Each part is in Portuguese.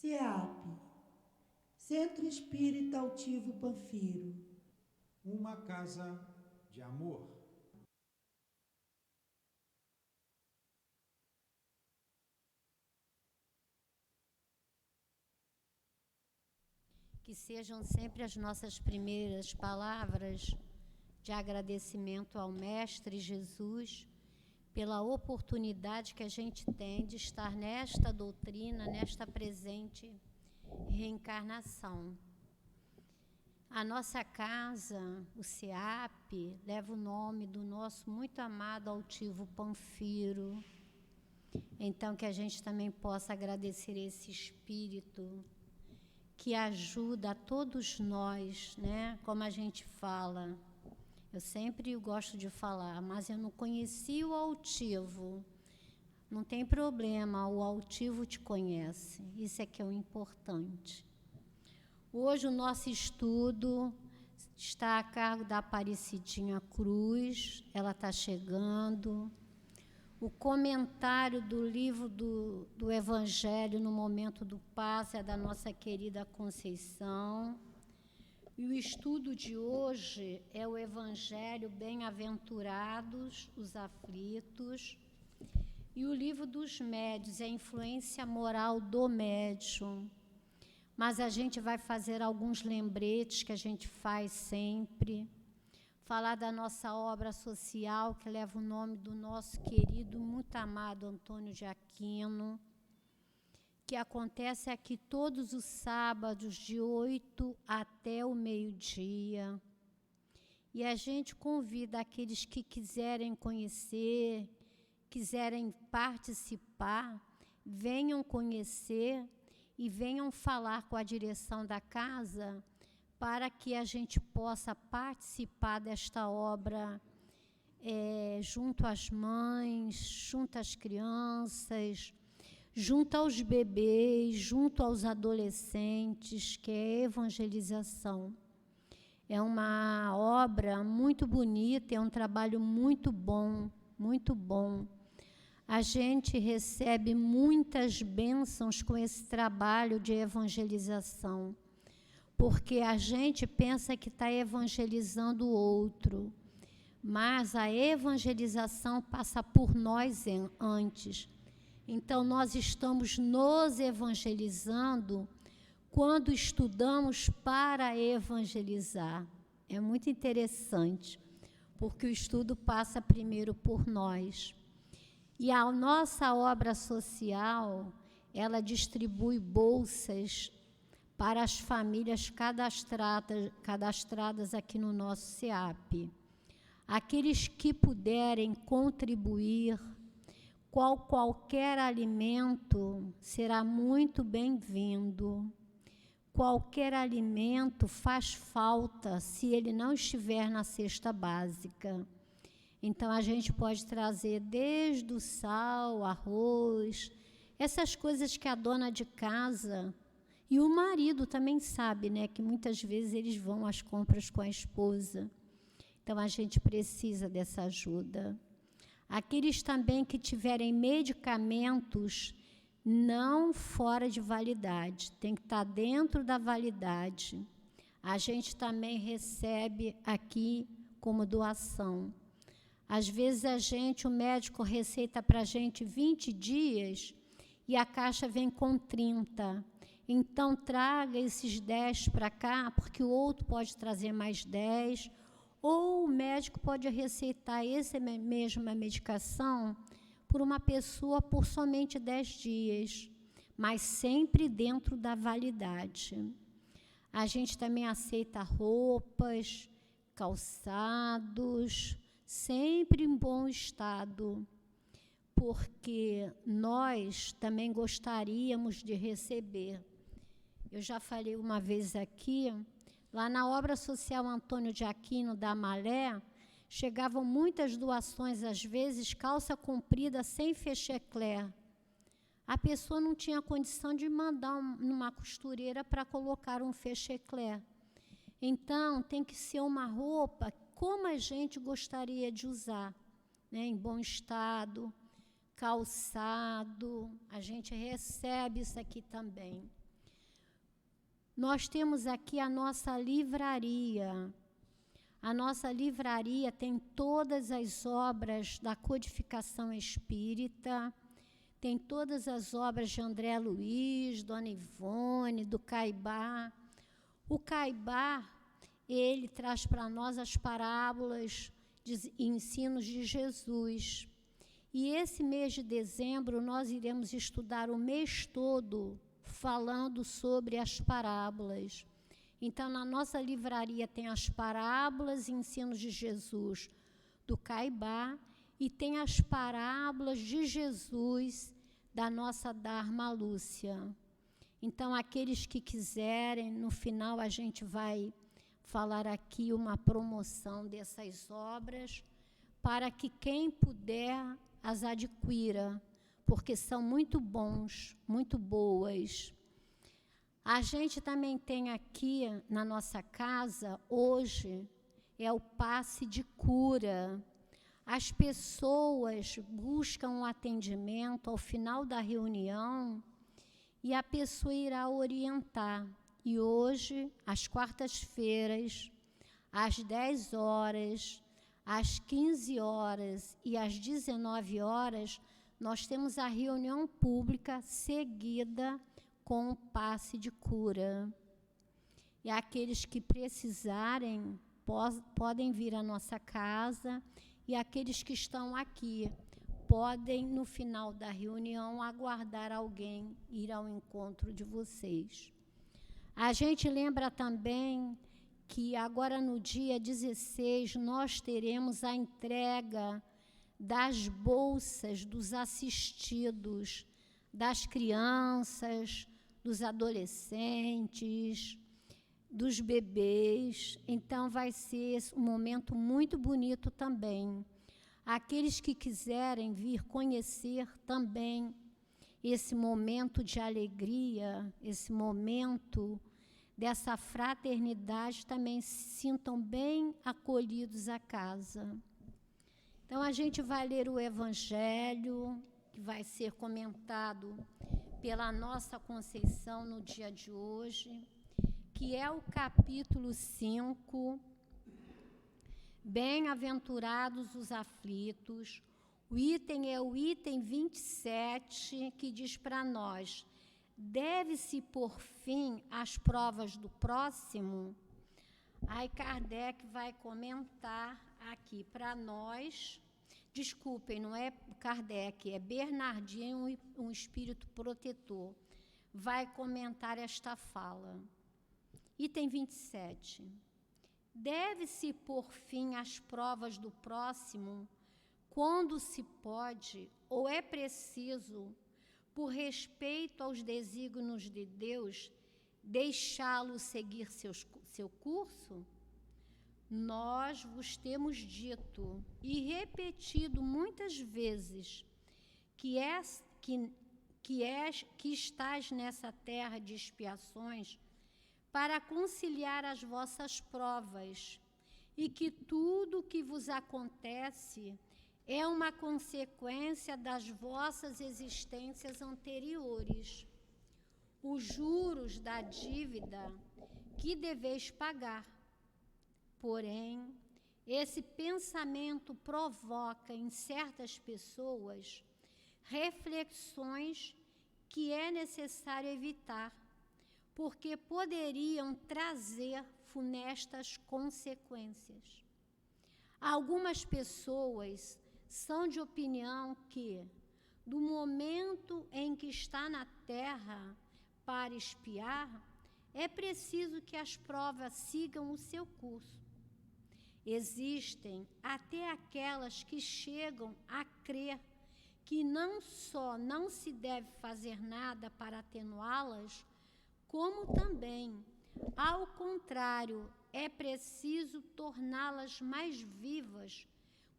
CEAP, Centro Espírita Altivo Panfiro. Uma casa de amor. Que sejam sempre as nossas primeiras palavras de agradecimento ao Mestre Jesus pela oportunidade que a gente tem de estar nesta doutrina, nesta presente reencarnação. A nossa casa, o CEAP, leva o nome do nosso muito amado altivo Panfiro. Então, que a gente também possa agradecer esse espírito que ajuda a todos nós, né? Como a gente fala, eu sempre gosto de falar, mas eu não conheci o altivo. Não tem problema, o altivo te conhece. Isso é que é o importante. Hoje o nosso estudo está a cargo da Aparecidinha Cruz, ela está chegando. O comentário do livro do Evangelho no Momento do Passe é da nossa querida Conceição. E o estudo de hoje é o Evangelho Bem-aventurados os Aflitos. E o livro dos médiuns é a influência moral do médium. Mas a gente vai fazer alguns lembretes que a gente faz sempre. Falar da nossa obra social, que leva o nome do nosso querido, muito amado Antônio de Aquino, que acontece aqui todos os sábados, de 8 até o meio-dia. E a gente convida aqueles que quiserem conhecer, quiserem participar, venham conhecer e venham falar com a direção da casa para que a gente possa participar desta obra junto às mães, junto às crianças, junto aos bebês, junto aos adolescentes, que é evangelização. É uma obra muito bonita, é um trabalho muito bom, muito bom. A gente recebe muitas bênçãos com esse trabalho de evangelização, porque a gente pensa que está evangelizando o outro, mas a evangelização passa por nós antes. Então, nós estamos nos evangelizando quando estudamos para evangelizar. É muito interessante, porque o estudo passa primeiro por nós. E a nossa obra social, ela distribui bolsas para as famílias cadastradas aqui no nosso CEAP. Aqueles que puderem contribuir, qualquer alimento será muito bem-vindo. Qualquer alimento faz falta se ele não estiver na cesta básica. Então, a gente pode trazer desde o sal, arroz, essas coisas que a dona de casa e o marido também sabe, né, que muitas vezes eles vão às compras com a esposa. Então, a gente precisa dessa ajuda. Aqueles também que tiverem medicamentos não fora de validade, tem que estar dentro da validade. A gente também recebe aqui como doação. Às vezes o médico receita para a gente 20 dias e a caixa vem com 30. Então, traga esses 10 para cá, porque o outro pode trazer mais 10, ou o médico pode receitar essa mesma medicação por uma pessoa por somente 10 dias, mas sempre dentro da validade. A gente também aceita roupas, calçados, sempre em bom estado, porque nós também gostaríamos de receber. Eu já falei uma vez aqui, lá na obra social Antônio de Aquino da Malé, chegavam muitas doações, às vezes calça comprida sem fecheclé. A pessoa não tinha condição de mandar numa costureira para colocar um fecheclé. Então, tem que ser uma roupa como a gente gostaria de usar, né? Em bom estado, calçado, a gente recebe isso aqui também. nós temos aqui a nossa livraria. A nossa livraria tem todas as obras da codificação espírita, tem todas as obras de André Luiz, Dona Ivone, do Caibá. O Caibá, ele traz para nós as parábolas de ensinos de Jesus. E esse mês de dezembro nós iremos estudar o mês todo falando sobre as parábolas. Então, na nossa livraria tem as parábolas e ensinos de Jesus do Caibá e tem as parábolas de Jesus da nossa Dharma Lúcia. Então, aqueles que quiserem, no final a gente vai falar aqui uma promoção dessas obras para que quem puder as adquira, porque são muito bons, muito boas. A gente também tem aqui na nossa casa, hoje, é o passe de cura. As pessoas buscam um atendimento ao final da reunião e a pessoa irá orientar. E hoje, às quartas-feiras, às 10 horas, às 15 horas e às 19 horas, nós temos a reunião pública seguida com o passe de cura. E aqueles que precisarem podem vir à nossa casa, e aqueles que estão aqui podem, no final da reunião, aguardar alguém ir ao encontro de vocês. A gente lembra também que agora no dia 16 nós teremos a entrega das bolsas dos assistidos, das crianças, dos adolescentes, dos bebês. Então, vai ser um momento muito bonito também. Aqueles que quiserem vir conhecer também esse momento de alegria, esse momento dessa fraternidade, também se sintam bem acolhidos à casa. Então, a gente vai ler o Evangelho, que vai ser comentado pela nossa Conceição no dia de hoje, que é o capítulo 5, Bem-aventurados os aflitos. O item é o item 27, que diz para nós: deve-se pôr fim às provas do próximo? Aí Kardec vai comentar aqui para nós. Desculpem, não é Kardec, é Bernardinho, um espírito protetor. Vai comentar esta fala. Item 27. Deve-se pôr fim às provas do próximo quando se pode ou é preciso, por respeito aos desígnios de Deus, deixá-lo seguir seu curso? Nós vos temos dito e repetido muitas vezes que estás nessa terra de expiações para conciliar as vossas provas, e que tudo o que vos acontece é uma consequência das vossas existências anteriores, os juros da dívida que deveis pagar. Porém, esse pensamento provoca em certas pessoas reflexões que é necessário evitar, porque poderiam trazer funestas consequências. Algumas pessoas são de opinião que, do momento em que está na terra para expiar, é preciso que as provas sigam o seu curso. Existem até aquelas que chegam a crer que não só não se deve fazer nada para atenuá-las, como também, ao contrário, é preciso torná-las mais vivas,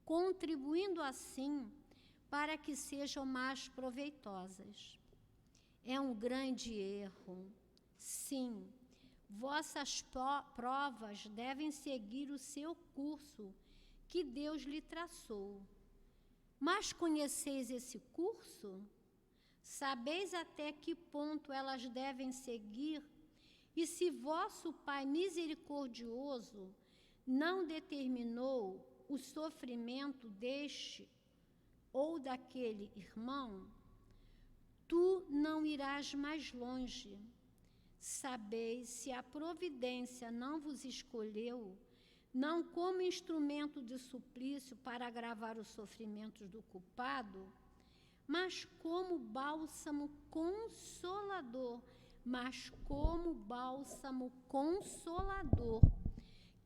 contribuindo assim para que sejam mais proveitosas. É um grande erro. Sim, vossas provas devem seguir o seu curso que Deus lhe traçou. Mas conheceis esse curso? Sabeis até que ponto elas devem seguir E se vosso Pai misericordioso não determinou o sofrimento deste ou daquele irmão, tu não irás mais longe. Sabeis, se a providência não vos escolheu, não como instrumento de suplício para agravar os sofrimentos do culpado, mas como bálsamo consolador,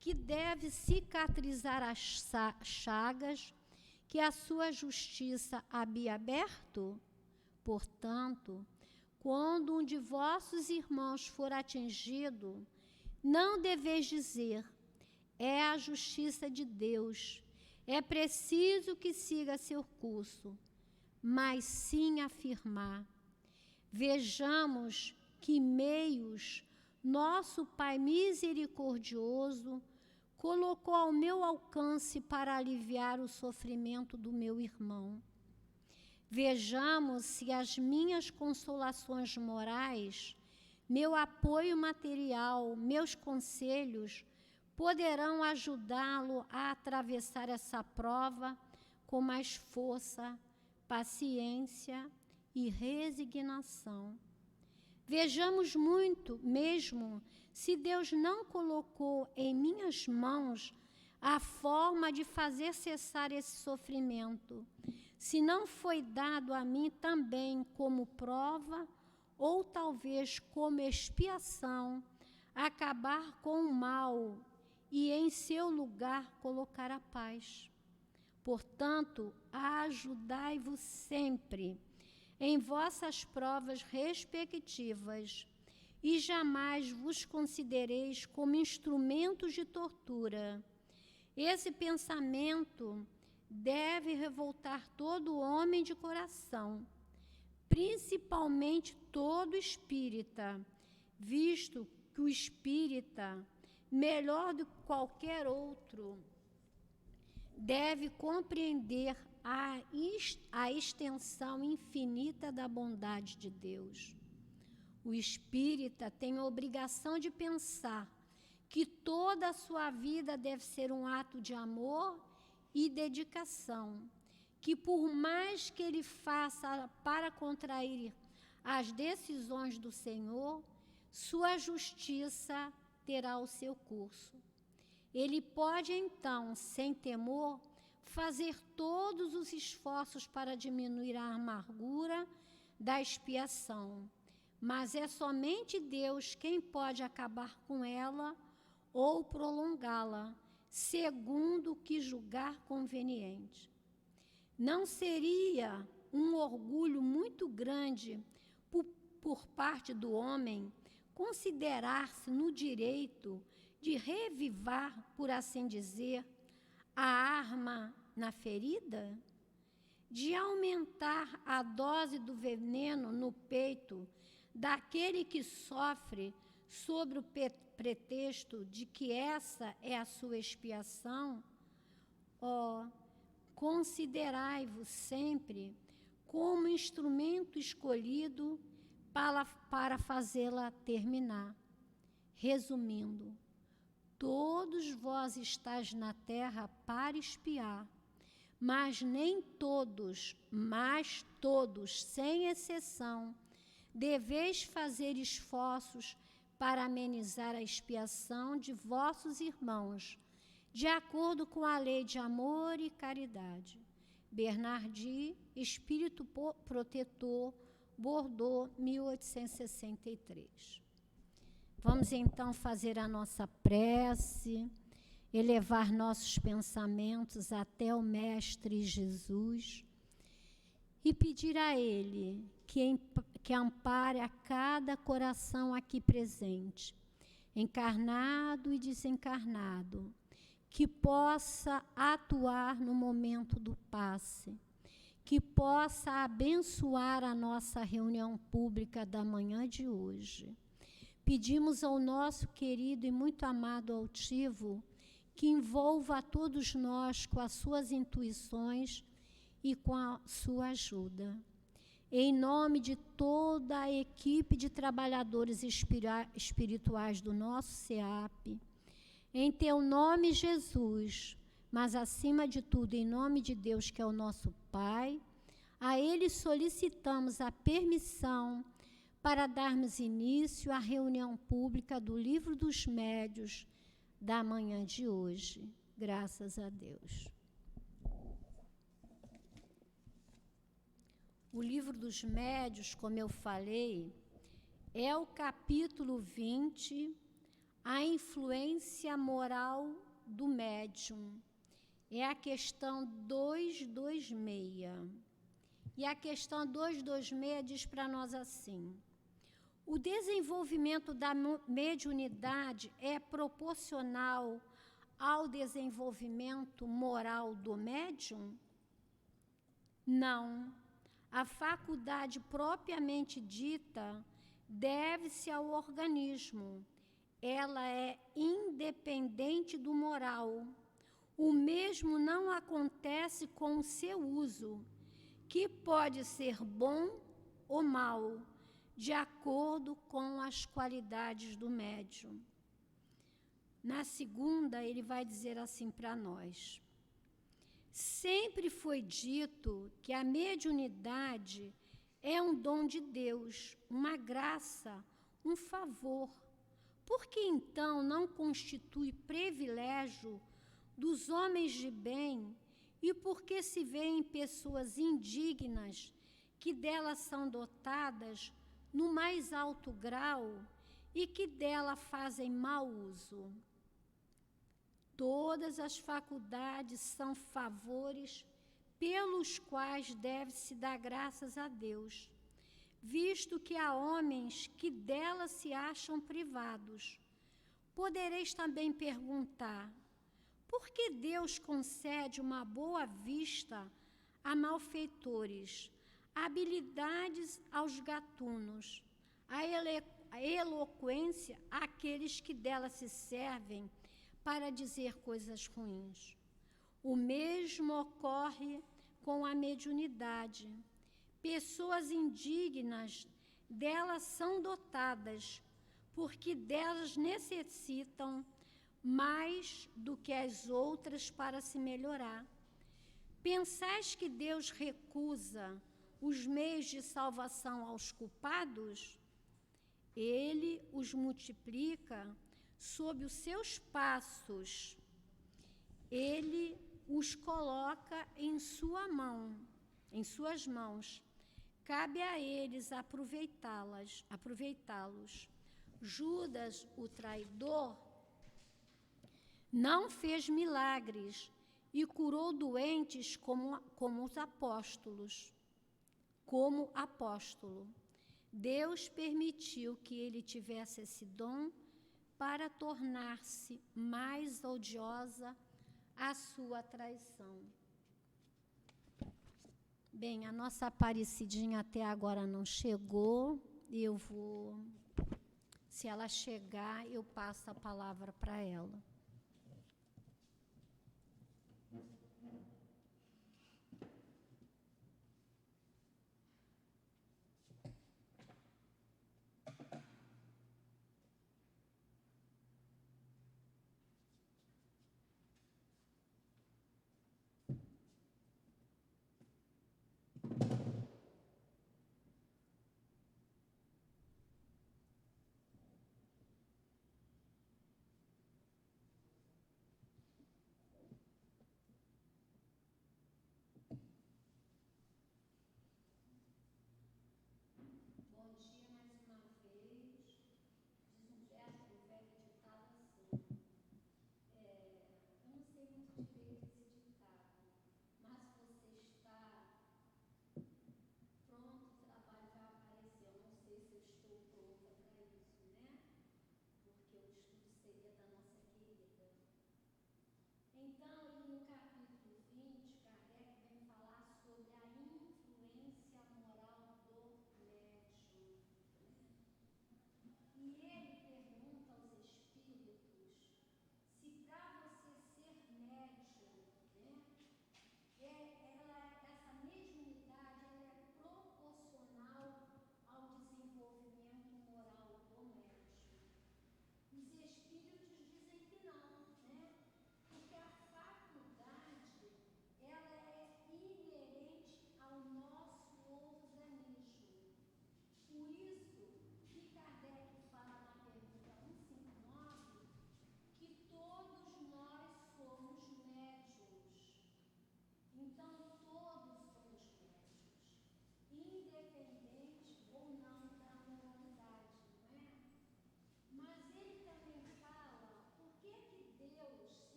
que deve cicatrizar as chagas que a sua justiça havia aberto? Portanto, quando um de vossos irmãos for atingido, não deveis dizer, é a justiça de Deus, é preciso que siga seu curso, mas sim afirmar, vejamos que meios nosso Pai misericordioso colocou ao meu alcance para aliviar o sofrimento do meu irmão. Vejamos se as minhas consolações morais, meu apoio material, meus conselhos poderão ajudá-lo a atravessar essa prova com mais força, paciência e resignação. Vejamos muito mesmo se Deus não colocou em minhas mãos a forma de fazer cessar esse sofrimento, se não foi dado a mim também como prova, ou talvez como expiação, acabar com o mal e em seu lugar colocar a paz. Portanto, ajudai-vos sempre em vossas provas respectivas, e jamais vos considereis como instrumentos de tortura. Esse pensamento deve revoltar todo homem de coração, principalmente todo espírita, visto que o espírita, melhor do que qualquer outro, deve compreender a extensão infinita da bondade de Deus. O espírita tem a obrigação de pensar que toda a sua vida deve ser um ato de amor e dedicação, que por mais que ele faça para contrair as decisões do Senhor, sua justiça terá o seu curso. Ele pode, então, sem temor, fazer todos os esforços para diminuir a amargura da expiação, mas é somente Deus quem pode acabar com ela ou prolongá-la, segundo o que julgar conveniente. Não seria um orgulho muito grande por parte do homem considerar-se no direito de revivar, por assim dizer, a arma na ferida? De aumentar a dose do veneno no peito daquele que sofre sobre o pretexto de que essa é a sua expiação? Considerai-vos sempre como instrumento escolhido para fazê-la terminar. Resumindo, todos vós estáis na terra para expiar, mas todos, sem exceção, deveis fazer esforços para amenizar a expiação de vossos irmãos, de acordo com a lei de amor e caridade. Bernardi, Espírito Protetor, Bordeaux, 1863. Vamos então fazer a nossa prece, elevar nossos pensamentos até o Mestre Jesus e pedir a Ele que ampare a cada coração aqui presente, encarnado e desencarnado, que possa atuar no momento do passe, que possa abençoar a nossa reunião pública da manhã de hoje. Pedimos ao nosso querido e muito amado altivo que envolva a todos nós com as suas intuições e com a sua ajuda. em nome de toda a equipe de trabalhadores espirituais do nosso SEAP, em teu nome, Jesus, mas acima de tudo, em nome de Deus, que é o nosso Pai, a Ele solicitamos a permissão para darmos início à reunião pública do Livro dos Médiuns da manhã de hoje. Graças a Deus. O Livro dos Médiuns, como eu falei, é o capítulo 20, a influência moral do médium. É a questão 226. E a questão 226 diz para nós assim: o desenvolvimento da mediunidade é proporcional ao desenvolvimento moral do médium? Não. A faculdade propriamente dita deve-se ao organismo. Ela é independente do moral. O mesmo não acontece com o seu uso, que pode ser bom ou mau, de acordo com as qualidades do médium. Na segunda, ele vai dizer assim para nós: sempre foi dito que a mediunidade é um dom de Deus, uma graça, um favor. Por que então não constitui privilégio dos homens de bem, e por que se veem pessoas indignas que delas são dotadas no mais alto grau e que dela fazem mau uso? Todas as faculdades são favores pelos quais deve-se dar graças a Deus, visto que há homens que delas se acham privados. Podereis também perguntar: por que Deus concede uma boa vista a malfeitores, habilidades aos gatunos, a eloquência àqueles que dela se servem para dizer coisas ruins? O mesmo ocorre com a mediunidade. Pessoas indignas delas são dotadas, porque delas necessitam mais do que as outras para se melhorar. Pensais que Deus recusa os meios de salvação aos culpados? Ele os multiplica sob os seus passos. Ele os coloca em sua mão, em suas mãos. Cabe a eles aproveitá-los. Judas, o traidor, não fez milagres e curou doentes como os apóstolos. Como apóstolo, Deus permitiu que ele tivesse esse dom para tornar-se mais odiosa a sua traição. Bem, a nossa Aparecidinha até agora não chegou. Se ela chegar, eu passo a palavra para ela.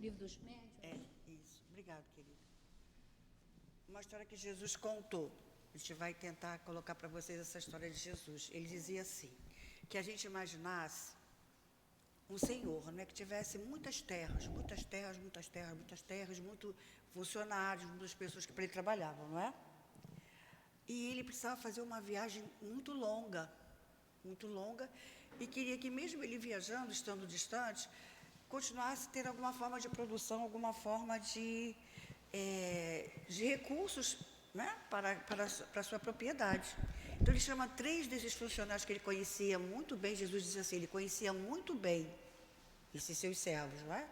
Livro dos Médiuns? É, isso. Obrigado, querida. Uma história que Jesus contou. A gente vai tentar colocar para vocês essa história de Jesus. Ele dizia assim, que a gente imaginasse um senhor, não é, que tivesse muitas terras, muito funcionários, muitas pessoas que para ele trabalhavam, não é? E ele precisava fazer uma viagem muito longa, e queria que mesmo ele viajando, estando distante, continuasse a ter alguma forma de produção, alguma forma de recursos, né, para a sua propriedade. Então, ele chama 3 desses funcionários que ele conhecia muito bem. Jesus diz assim, ele conhecia muito bem esses seus servos, não é?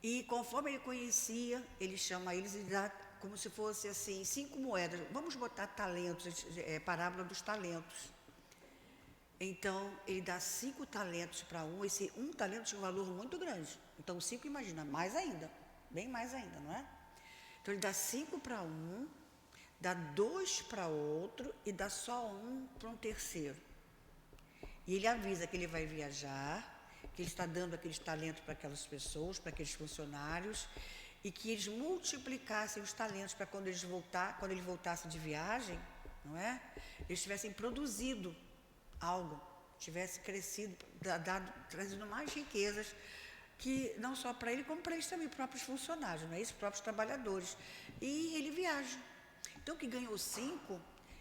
E conforme ele conhecia, ele chama eles e dá como se fosse assim, 5 moedas. Vamos botar talentos, parábola dos talentos. Então, ele dá 5 talentos para um. Esse 1 talento tinha um valor muito grande. Então, 5, imagina, mais ainda, bem mais ainda, não é? Então, ele dá 5 para um, dá 2 para outro e dá só 1 para um terceiro. E ele avisa que ele vai viajar, que ele está dando aqueles talentos para aquelas pessoas, para aqueles funcionários, e que eles multiplicassem os talentos para quando ele voltasse de viagem, não é? Eles tivessem produzido algo, tivesse crescido, trazendo mais riquezas, que não só para ele, como para eles também, próprios funcionários, não é isso? Próprios trabalhadores. E ele viaja. Então, que ganhou 5,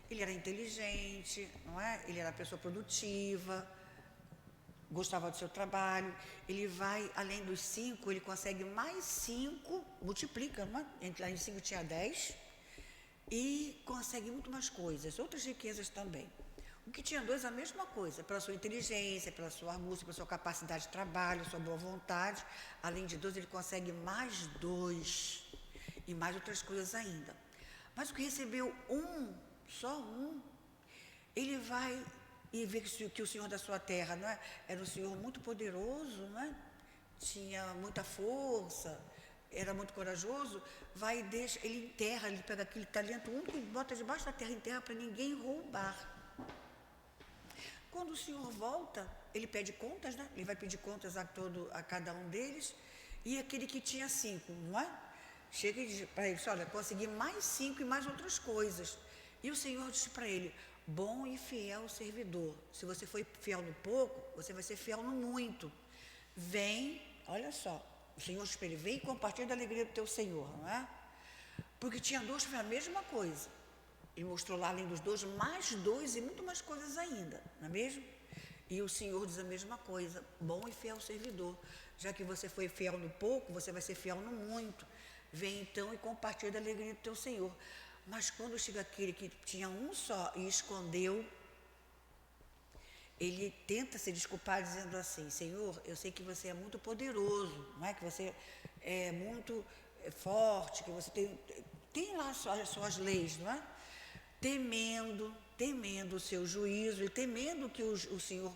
ele era inteligente, não é? Ele era uma pessoa produtiva, gostava do seu trabalho. Ele vai, além dos 5, ele consegue mais 5, multiplica, não é? Entre em 5 tinha 10, e consegue muito mais coisas, outras riquezas também. O que tinha 2, a mesma coisa, pela sua inteligência, pela sua argúcia, pela sua capacidade de trabalho, sua boa vontade. Além de 2, ele consegue mais 2 e mais outras coisas ainda. Mas o que recebeu 1, só 1, ele vai e vê que o senhor da sua terra, não é? Era um senhor muito poderoso, não é? Tinha muita força, era muito corajoso, vai e deixa, ele enterra, ele pega aquele talento único e bota debaixo da terra, enterra para ninguém roubar. Quando o senhor volta, ele pede contas, né? Ele vai pedir contas a cada um deles, e aquele que tinha 5, não é? Chega e diz para ele, olha, consegui mais 5 e mais outras coisas. E o Senhor disse para ele, bom e fiel servidor, se você foi fiel no pouco, você vai ser fiel no muito. Vem, olha só, o Senhor disse para ele, vem e compartilha da alegria do teu Senhor, não é? Porque tinha 2 que foi a mesma coisa. Ele mostrou lá, além dos 2, mais 2 e muito mais coisas ainda, não é mesmo? E o Senhor diz a mesma coisa, bom e fiel servidor, já que você foi fiel no pouco, você vai ser fiel no muito. Vem então e compartilha da alegria do teu Senhor. Mas quando chega aquele que tinha 1 só e escondeu, ele tenta se desculpar dizendo assim, Senhor, eu sei que você é muito poderoso, não é? Que você é muito forte, que você tem lá as suas leis, não é? Temendo o seu juízo e temendo o que o Senhor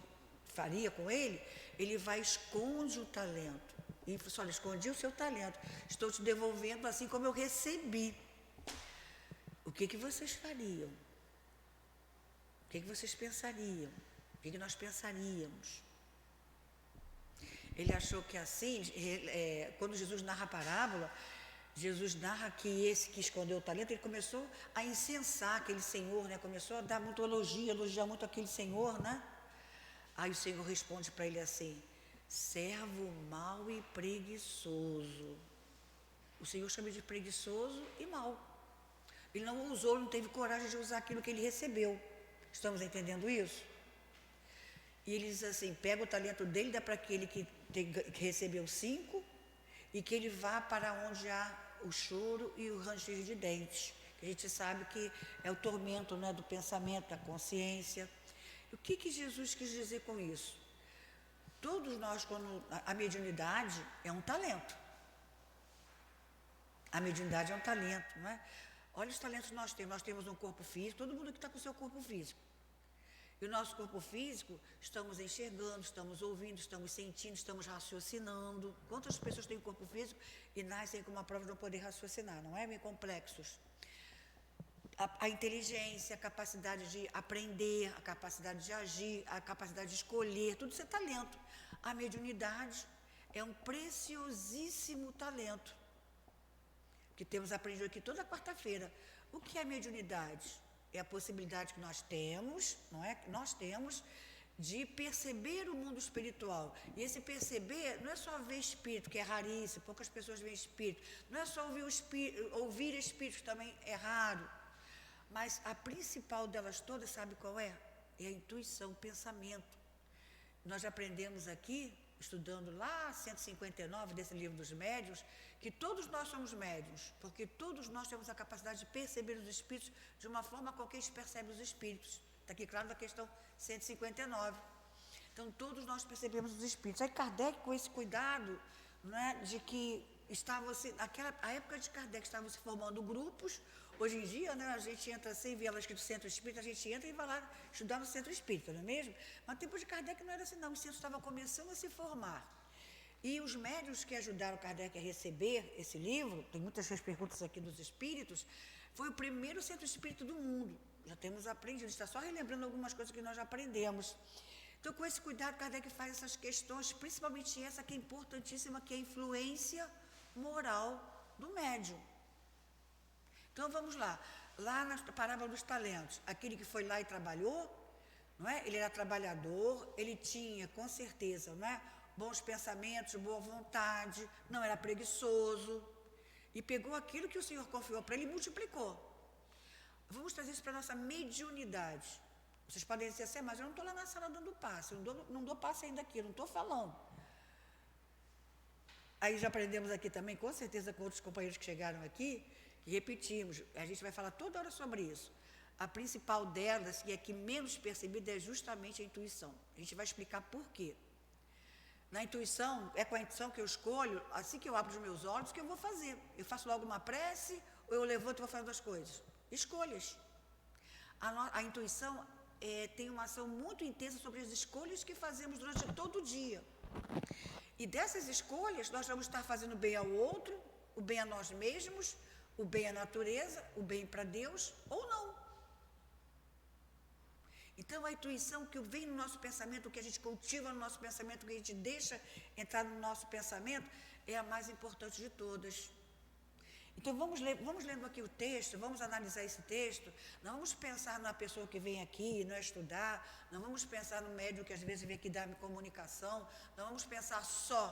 faria com ele, ele vai e esconde o talento. E fala, olha, escondi o seu talento, estou te devolvendo assim como eu recebi. O que vocês fariam? O que vocês pensariam? O que nós pensaríamos? Ele achou que assim, quando Jesus narra a parábola, Jesus narra que esse que escondeu o talento, ele começou a incensar aquele senhor, né? Começou a dar muito elogio, elogiar muito aquele senhor, né? Aí o Senhor responde para ele assim, servo mau e preguiçoso. O Senhor chama de preguiçoso e mau. Ele não usou, não teve coragem de usar aquilo que ele recebeu. Estamos entendendo isso? E ele diz assim, pega o talento dele, dá para aquele que recebeu 5 e que ele vá para onde há o choro e o ranger de dentes. Que a gente sabe que é o tormento, né, do pensamento, da consciência. O que Jesus quis dizer com isso? Todos nós, quando a mediunidade é um talento. A mediunidade é um talento, não é? Olha os talentos que nós temos. Nós temos um corpo físico, todo mundo aqui está com o seu corpo físico. E o nosso corpo físico, estamos enxergando, estamos ouvindo, estamos sentindo, estamos raciocinando. Quantas pessoas têm corpo físico e nascem com uma prova de não poder raciocinar, não é? Meio complexos. A inteligência, a capacidade de aprender, a capacidade de agir, a capacidade de escolher, tudo isso é talento. A mediunidade é um preciosíssimo talento, que temos aprendido aqui toda quarta-feira. O que é mediunidade? É a possibilidade que nós temos, não é? Nós temos de perceber o mundo espiritual. E esse perceber não é só ver espírito, que é raríssimo, poucas pessoas veem espírito. Não é só ouvir espíritos, também é raro. Mas a principal delas todas, sabe qual é? É a intuição, o pensamento. Nós aprendemos aqui, estudando lá 159 desse livro dos médiuns, que todos nós somos médiuns, porque todos nós temos a capacidade de perceber os espíritos de uma forma com que eles percebem os espíritos. Está aqui claro na questão 159. Então, todos nós percebemos os espíritos. Aí Kardec, com esse cuidado, né, de que a época de Kardec estavam se formando grupos. Hoje em dia, né, a gente entra assim, vê lá escrito Centro Espírita, a gente entra e vai lá estudar no Centro Espírita, não é mesmo? Mas no tempo de Kardec não era assim, não. O centro estava começando a se formar. E os médiuns que ajudaram Kardec a receber esse livro, tem muitas perguntas aqui dos espíritos, foi o primeiro centro espírita do mundo. Já temos aprendido, está só relembrando algumas coisas que nós já aprendemos. Então, com esse cuidado, Kardec faz essas questões, principalmente essa que é importantíssima, que é a influência moral do médium. Então, vamos lá. Lá na parábola dos talentos, aquele que foi lá e trabalhou, não é? Ele era trabalhador, ele tinha, com certeza, não é? Bons pensamentos, boa vontade, não era preguiçoso, e pegou aquilo que o Senhor confiou para ele e multiplicou. Vamos trazer isso para a nossa mediunidade. Vocês podem dizer assim, mas eu não estou lá na sala dando passe, eu não dou passe ainda aqui, eu não estou falando. Aí já aprendemos aqui também, com certeza com outros companheiros que chegaram aqui, e repetimos, a gente vai falar toda hora sobre isso. A principal delas, e a que menos percebida, é justamente a intuição. A gente vai explicar por quê. Na intuição, é com a intuição que eu escolho, assim que eu abro os meus olhos, o que eu vou fazer. Eu faço logo uma prece, ou eu levanto e vou fazendo as coisas. Escolhas. A intuição tem uma ação muito intensa sobre as escolhas que fazemos durante todo o dia. E dessas escolhas, nós vamos estar fazendo bem ao outro, o bem a nós mesmos, o bem à natureza, o bem para Deus, ou não. Então, a intuição que vem no nosso pensamento, o que a gente cultiva no nosso pensamento, o que a gente deixa entrar no nosso pensamento, é a mais importante de todas. Então, vamos lendo aqui o texto, vamos analisar esse texto, não vamos pensar na pessoa que vem aqui, não é estudar, não vamos pensar no médico que às vezes vem aqui dar comunicação, não vamos pensar só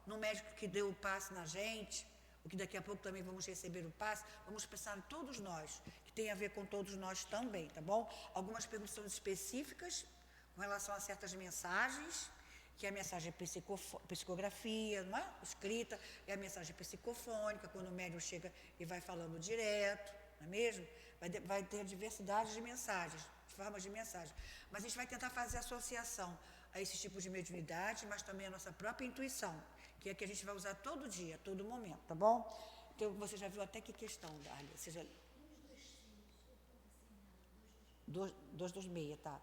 no médico que deu o passe na gente, o que daqui a pouco também vamos receber o passe, vamos pensar em todos nós, que tem a ver com todos nós também, tá bom? Algumas perguntas são específicas com relação a certas mensagens, que é a mensagem psicografia, não é? Escrita, é a mensagem psicofônica, quando o médium chega e vai falando direto, não é mesmo? Vai ter diversidade de mensagens, de formas de mensagem. Mas a gente vai tentar fazer associação a esse tipo de mediunidade, mas também a nossa própria intuição, que é a que a gente vai usar todo dia, a todo momento, tá bom? Então, você já viu até que questão, Dália? Você já... 226, tá?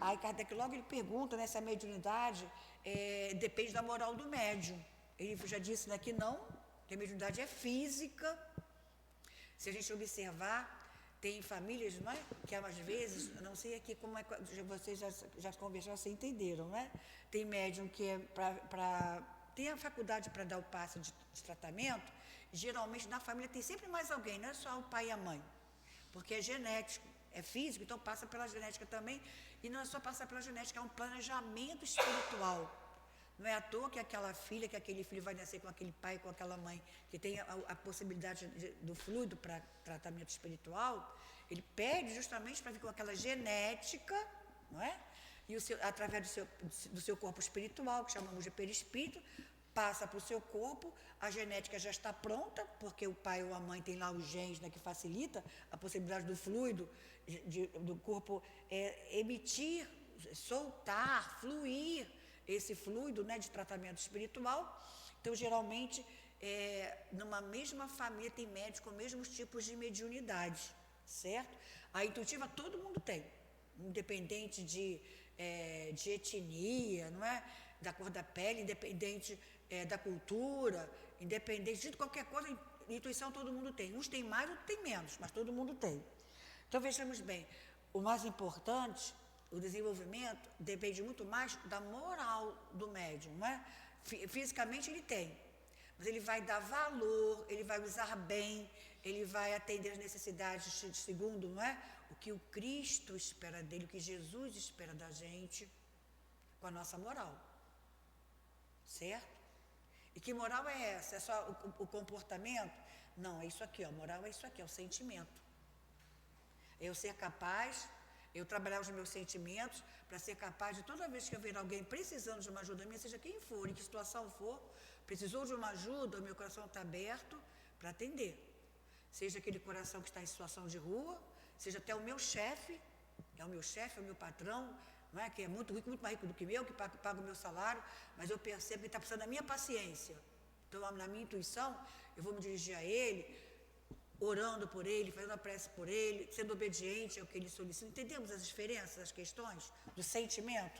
Aí Kardec logo ele pergunta, né, se a mediunidade depende da moral do médium. Ele já disse, né, que não, que a mediunidade é física. Se a gente observar, tem famílias, não é, que às vezes, não sei aqui como é, vocês já conversaram, vocês entenderam, né? Tem médium que é tem a faculdade para dar o passe de tratamento, geralmente na família tem sempre mais alguém, não é só o pai e a mãe, porque é genético, é físico, então passa pela genética também, e não é só passar pela genética, é um planejamento espiritual. Não é à toa que aquela filha, que aquele filho vai nascer com aquele pai, com aquela mãe, que tem a possibilidade do fluido para tratamento espiritual, ele pede justamente para vir com aquela genética, não é? E através do seu corpo espiritual, que chamamos de perispírito, passa para o seu corpo, a genética já está pronta, porque o pai ou a mãe tem lá os genes, né, que facilita a possibilidade do fluido do corpo emitir, soltar, fluir esse fluido, né, de tratamento espiritual. Então, geralmente, numa mesma família tem médicos com mesmos tipos de mediunidade, certo? A intuitiva todo mundo tem, independente de etnia, não é? Da cor da pele, independente da cultura, independente de qualquer coisa, intuição todo mundo tem. Uns tem mais, outros tem menos, mas todo mundo tem. Então, vejamos bem, o mais importante, o desenvolvimento, depende muito mais da moral do médium, não é? Fisicamente ele tem, mas ele vai dar valor, ele vai usar bem, ele vai atender as necessidades segundo, não é? O que o Cristo espera dele, o que Jesus espera da gente, com a nossa moral. Certo? E que moral é essa? É só o comportamento? Não, é isso aqui, ó. Moral é isso aqui, é o sentimento. Eu ser capaz, eu trabalhar os meus sentimentos para ser capaz de, toda vez que eu ver alguém precisando de uma ajuda minha, seja quem for, em que situação for, precisou de uma ajuda, o meu coração está aberto para atender. Seja aquele coração que está em situação de rua, seja até o meu chefe, é o meu patrão, não é? Que é muito rico, muito mais rico do que eu, que paga o meu salário, mas eu percebo que está precisando da minha paciência. Então, na minha intuição, eu vou me dirigir a ele, orando por ele, fazendo a prece por ele, sendo obediente ao que ele solicita. Entendemos as diferenças, as questões do sentimento?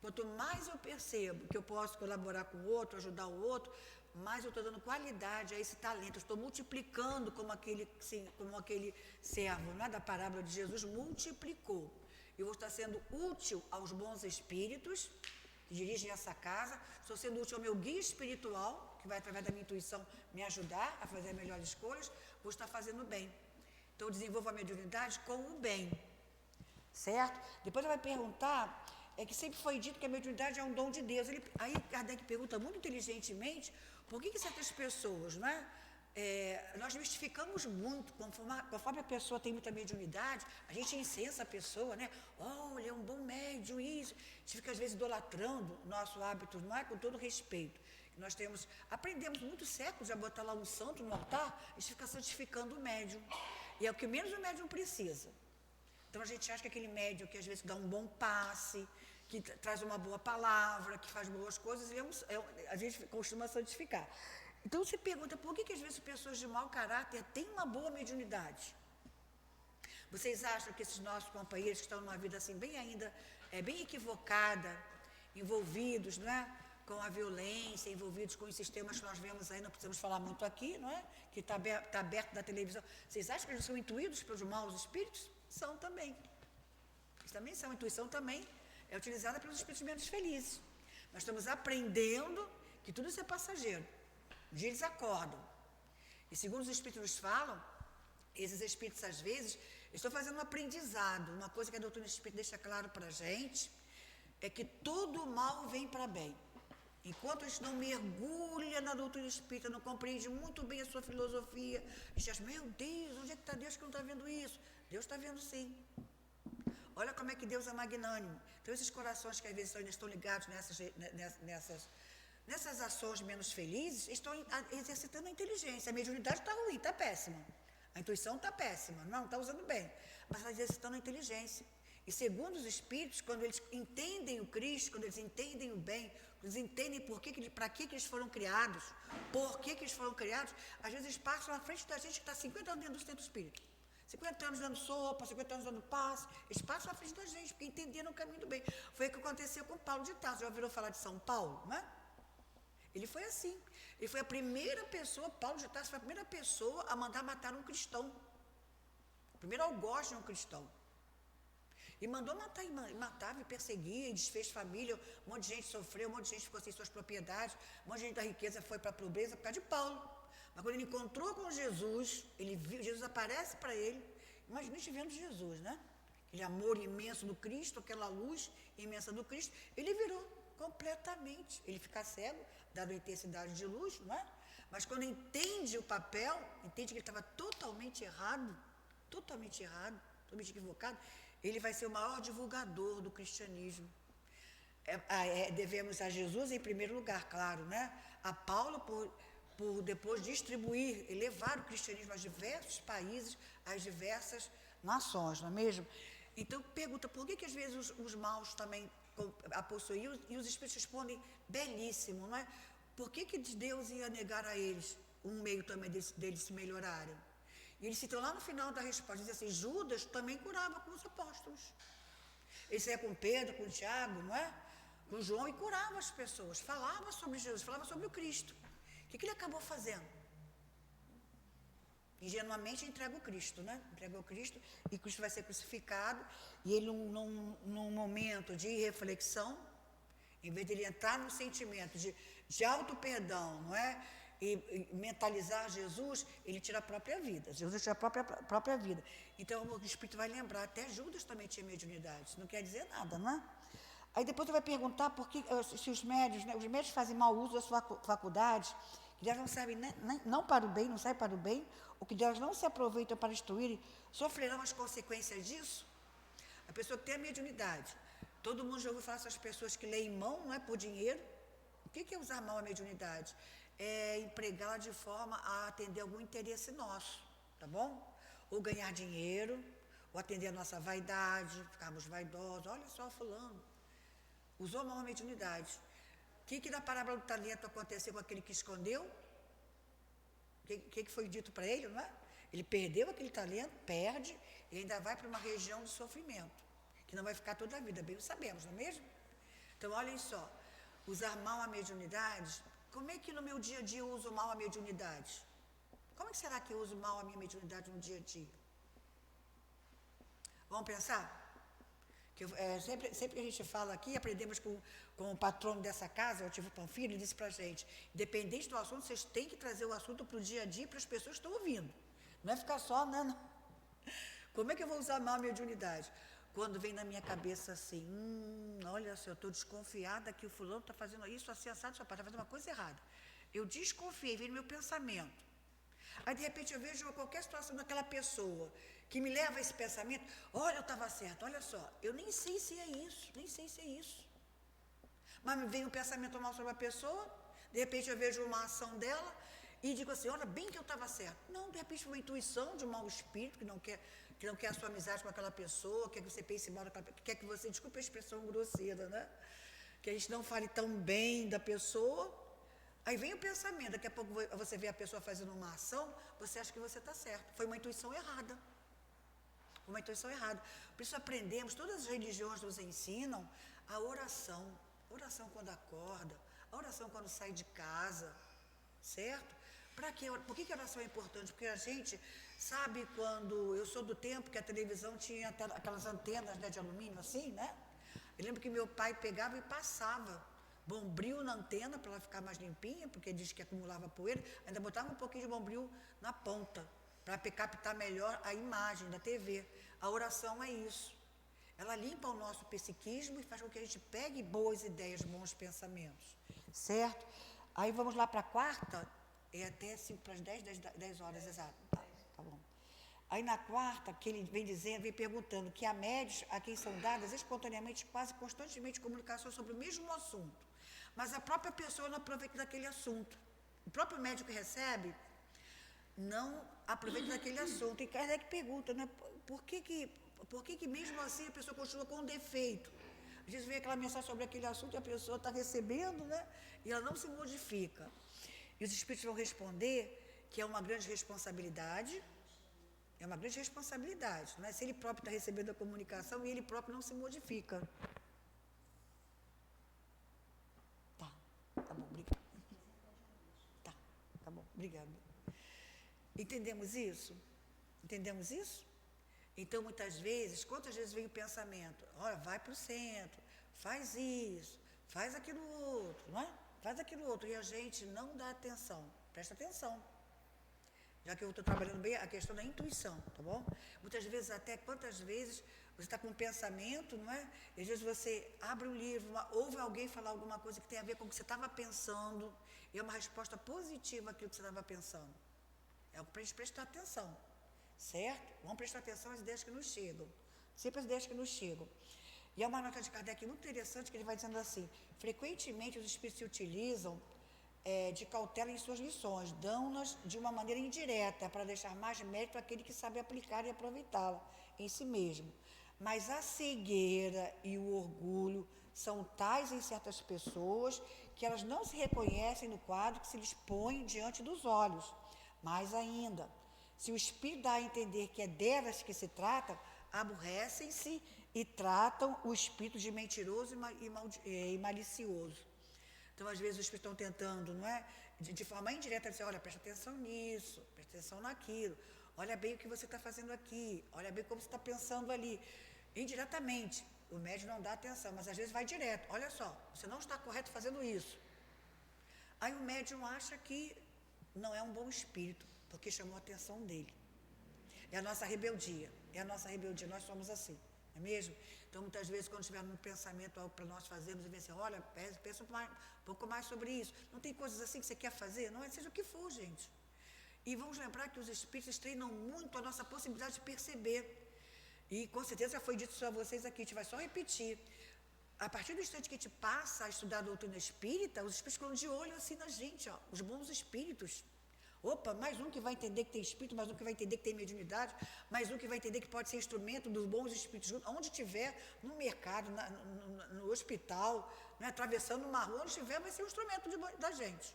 Quanto mais eu percebo que eu posso colaborar com o outro, ajudar o outro, mais eu estou dando qualidade a esse talento, eu estou multiplicando como aquele servo, não é? Da parábola de Jesus, multiplicou. Eu vou estar sendo útil aos bons espíritos que dirigem essa casa, estou sendo útil ao meu guia espiritual, que vai, através da minha intuição, me ajudar a fazer melhores escolhas, vou estar fazendo bem. Então, eu desenvolvo a mediunidade com o bem, certo? Depois ela vai perguntar, que sempre foi dito que a mediunidade é um dom de Deus. Aí Kardec pergunta muito inteligentemente, por que certas pessoas, não é? Nós mistificamos muito, conforme a pessoa tem muita mediunidade, a gente incensa a pessoa, né? Olha, é um bom médium, isso. A gente fica às vezes idolatrando o nosso hábito, não é? Com todo respeito. Nós aprendemos muitos séculos a botar lá um santo no altar, a gente fica santificando o médium. E é o que menos o médium precisa. Então a gente acha que aquele médium que às vezes dá um bom passe, que traz uma boa palavra, que faz boas coisas, a gente costuma santificar. Então se pergunta, por que às vezes pessoas de mau caráter têm uma boa mediunidade? Vocês acham que esses nossos companheiros que estão numa vida assim bem equivocada, envolvidos, não é? Com a violência, envolvidos com os sistemas que nós vemos aí, não precisamos falar muito aqui, não é? Que está aberto da televisão. Vocês acham que eles são intuídos pelos maus espíritos? São também. Eles também são. A intuição também é utilizada pelos espíritos menos felizes. Nós estamos aprendendo que tudo isso é passageiro. Um dia eles acordam. E segundo os espíritos nos falam, esses espíritos às vezes estão fazendo um aprendizado. Uma coisa que a doutrina espírita deixa claro para a gente é que todo mal vem para bem. Enquanto a gente não mergulha na doutrina espírita, não compreende muito bem a sua filosofia, a gente acha, meu Deus, onde é que está Deus que não está vendo isso? Deus está vendo sim. Olha como é que Deus é magnânimo. Então esses corações que às vezes ainda estão ligados nessas ações menos felizes, estão exercitando a inteligência. A mediunidade está ruim, está péssima. A intuição está péssima, não está usando bem, mas está exercitando a inteligência. E segundo os espíritos, quando eles entendem o Cristo, quando eles entendem o bem, quando eles entendem para que eles foram criados, por que eles foram criados, às vezes eles passam na frente da gente que está 50 anos dentro do centro espírita. 50 anos dando sopa, 50 anos dando passe, eles passam na frente da gente, porque entenderam o caminho do bem. Foi o que aconteceu com Paulo de Tarso. Já ouviram falar de São Paulo, não é? Ele foi assim. Ele foi a primeira pessoa, Paulo de Tarso foi a primeira pessoa a mandar matar um cristão. O primeiro algoz de um cristão. E mandou matar, e matava, e perseguia, e desfez família, um monte de gente sofreu, um monte de gente ficou sem suas propriedades, um monte de gente da riqueza foi para a pobreza por causa de Paulo. Mas quando ele encontrou com Jesus, ele viu, Jesus aparece para ele, imagina a gente vendo Jesus, né? Aquele amor imenso do Cristo, aquela luz imensa do Cristo, ele virou completamente, ele fica cego, dado a intensidade de luz, não é? Mas quando entende o papel, entende que ele estava totalmente errado, totalmente equivocado, ele vai ser o maior divulgador do cristianismo. Devemos a Jesus em primeiro lugar, claro, né? A Paulo por depois distribuir e levar o cristianismo a diversos países, às diversas nações, não é mesmo? Então pergunta, por que às vezes os maus também a possuíam e os espíritos respondem belíssimo, não é? Por que Deus ia negar a eles um meio também deles se melhorarem? E eles citam lá no final da resposta, diz assim, Judas também curava com os apóstolos. Ele saía com Pedro, com Tiago, não é? Com João e curava as pessoas, falava sobre Jesus, falava sobre o Cristo. O que ele acabou fazendo? Ingenuamente entrega o Cristo, né? Entrega o Cristo e Cristo vai ser crucificado e ele num momento de reflexão, Em vez de ele entrar no sentimento de auto-perdão, não é? E mentalizar Jesus, ele tira a própria vida. Jesus tira a própria vida. Então, o Espírito vai lembrar. Até Judas também tinha mediunidade. Isso não quer dizer nada, não é? Aí depois você vai perguntar por que, se os médios, né, os médios fazem mau uso da sua faculdade, que elas não servem não para o bem, não servem para o bem, ou que elas não se aproveitam para instruírem, sofrerão as consequências disso? A pessoa que tem a mediunidade. Todo mundo já ouviu falar dessas pessoas que leem mão, não é, por dinheiro. O que é usar mal a mediunidade? É empregá-la de forma a atender algum interesse nosso, tá bom? Ou ganhar dinheiro, ou atender a nossa vaidade, ficarmos vaidosos. Olha só, fulano, usou mal a mediunidade. O que na parábola do talento aconteceu com aquele que escondeu? O que foi dito para ele, não é? Ele perdeu aquele talento, perde, e ainda vai para uma região de sofrimento, que não vai ficar toda a vida, bem o sabemos, não é mesmo? Então, olhem só, usar mal a mediunidade, como é que no meu dia a dia eu uso mal a mediunidade? Como é que será que eu uso mal a minha mediunidade no dia a dia? Vamos pensar? Que sempre que a gente fala aqui, aprendemos com o patrono dessa casa, o Altivo Panfiro, ele disse para a gente, independente do assunto, vocês têm que trazer o assunto para o dia a dia, para as pessoas que estão ouvindo. Não é ficar só, né? Não. Como é que eu vou usar mal a mediunidade? Quando vem na minha cabeça assim, olha só, eu estou desconfiada que o fulano está fazendo isso, assim, assado, seu pai está fazendo uma coisa errada. Eu desconfiei, vem no meu pensamento. Aí, de repente, eu vejo qualquer situação daquela pessoa que me leva a esse pensamento, olha, eu estava certo, olha só, eu nem sei se é isso, Mas me vem um pensamento mal sobre a pessoa, de repente eu vejo uma ação dela e digo assim, olha, bem que eu estava certo. Não, de repente foi uma intuição de um mau espírito que não quer a sua amizade com aquela pessoa, quer que você pense mal daquela pessoa, quer que você, desculpe a expressão grosseira, né? Que a gente não fale tão bem da pessoa. Aí vem o pensamento, daqui a pouco você vê a pessoa fazendo uma ação, você acha que você está certo. Foi uma intuição errada. Por isso aprendemos, todas as religiões nos ensinam a oração. Oração quando acorda, a oração quando sai de casa, certo? Para quê? Por que a oração é importante? Porque a gente sabe quando... Eu sou do tempo que a televisão tinha aquelas antenas, né, de alumínio assim, né? Eu lembro que meu pai pegava e passava bombril na antena para ela ficar mais limpinha, porque diz que acumulava poeira, ainda botava um pouquinho de bombril na ponta, para captar melhor a imagem da TV. A oração é isso. Ela limpa o nosso psiquismo e faz com que a gente pegue boas ideias, bons pensamentos, certo? Aí vamos lá para a quarta, até 5 para as 10 horas exato. Tá bom. Aí na quarta, que ele vem perguntando que há médios a quem são dadas espontaneamente, quase constantemente, comunicações sobre o mesmo assunto, mas a própria pessoa não aproveita daquele assunto. O próprio médico que recebe não aproveita daquele assunto. E Kardec pergunta, né, por que mesmo assim a pessoa continua com um defeito? Às vezes vem aquela mensagem sobre aquele assunto e a pessoa está recebendo, né, e ela não se modifica. E os espíritos vão responder que é uma grande responsabilidade, não é? Se ele próprio está recebendo a comunicação e ele próprio não se modifica. Tá bom, obrigada. Tá bom, obrigada. Entendemos isso? Então, muitas vezes, quantas vezes vem o pensamento, olha, vai para o centro, faz isso, faz aquilo outro, não é? Faz aquilo outro, e a gente não dá atenção, presta atenção. Já que eu estou trabalhando bem a questão da intuição, tá bom? Muitas vezes, até quantas vezes você está com um pensamento, não é? E às vezes você abre um livro, ouve alguém falar alguma coisa que tem a ver com o que você estava pensando, e é uma resposta positiva àquilo que você estava pensando. É para a gente prestar atenção, certo? Vamos prestar atenção às ideias que nos chegam, sempre as ideias que nos chegam. E há uma nota de Kardec muito interessante que ele vai dizendo assim, frequentemente os espíritos se utilizam de cautela em suas lições, dão-nas de uma maneira indireta, para deixar mais mérito àquele que sabe aplicar e aproveitá-la em si mesmo. Mas a cegueira e o orgulho são tais em certas pessoas que elas não se reconhecem no quadro que se lhes põe diante dos olhos. Mais ainda, se o espírito dá a entender que é delas que se trata, aborrecem-se e tratam o espírito de mentiroso e malicioso. Então, às vezes, os espíritos estão tentando, não é? De forma indireta, dizer, olha, presta atenção nisso, presta atenção naquilo, olha bem o que você está fazendo aqui, olha bem como você está pensando ali. Indiretamente, o médium não dá atenção, mas às vezes vai direto. Olha só, você não está correto fazendo isso. Aí o médium acha que não é um bom espírito, porque chamou a atenção dele. É a nossa rebeldia, nós somos assim, não é mesmo? Então, muitas vezes, quando tiver um pensamento, algo para nós fazermos, e ver assim, olha, pensa um pouco mais sobre isso. Não tem coisas assim que você quer fazer? Não é, seja o que for, gente. E vamos lembrar que os espíritos treinam muito a nossa possibilidade de perceber. E, com certeza, já foi dito só a vocês aqui, a gente vai só repetir. A partir do instante que a gente passa a estudar a doutrina espírita, os espíritos ficam de olho assim na gente, ó, os bons espíritos. Opa, mais um que vai entender que tem espírito, mais um que vai entender que tem mediunidade, mais um que vai entender que pode ser instrumento dos bons espíritos juntos, onde estiver, no mercado, no hospital, né, atravessando uma rua, onde estiver, vai ser um instrumento da gente.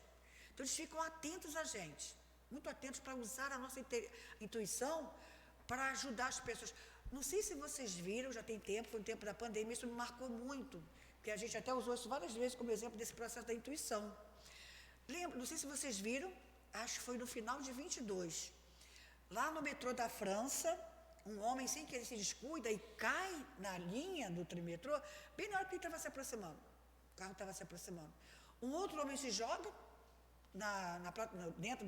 Então, eles ficam atentos a gente, muito atentos para usar a nossa intuição para ajudar as pessoas. Não sei se vocês viram, já tem tempo, foi o tempo da pandemia, isso me marcou muito, porque a gente até usou isso várias vezes como exemplo desse processo da intuição. Lembro, não sei se vocês viram, acho que foi no final de 22, lá no metrô da França, um homem sem querer se descuida e cai na linha do metrô, bem na hora que ele estava se aproximando, o carro estava se aproximando. Um outro homem se joga dentro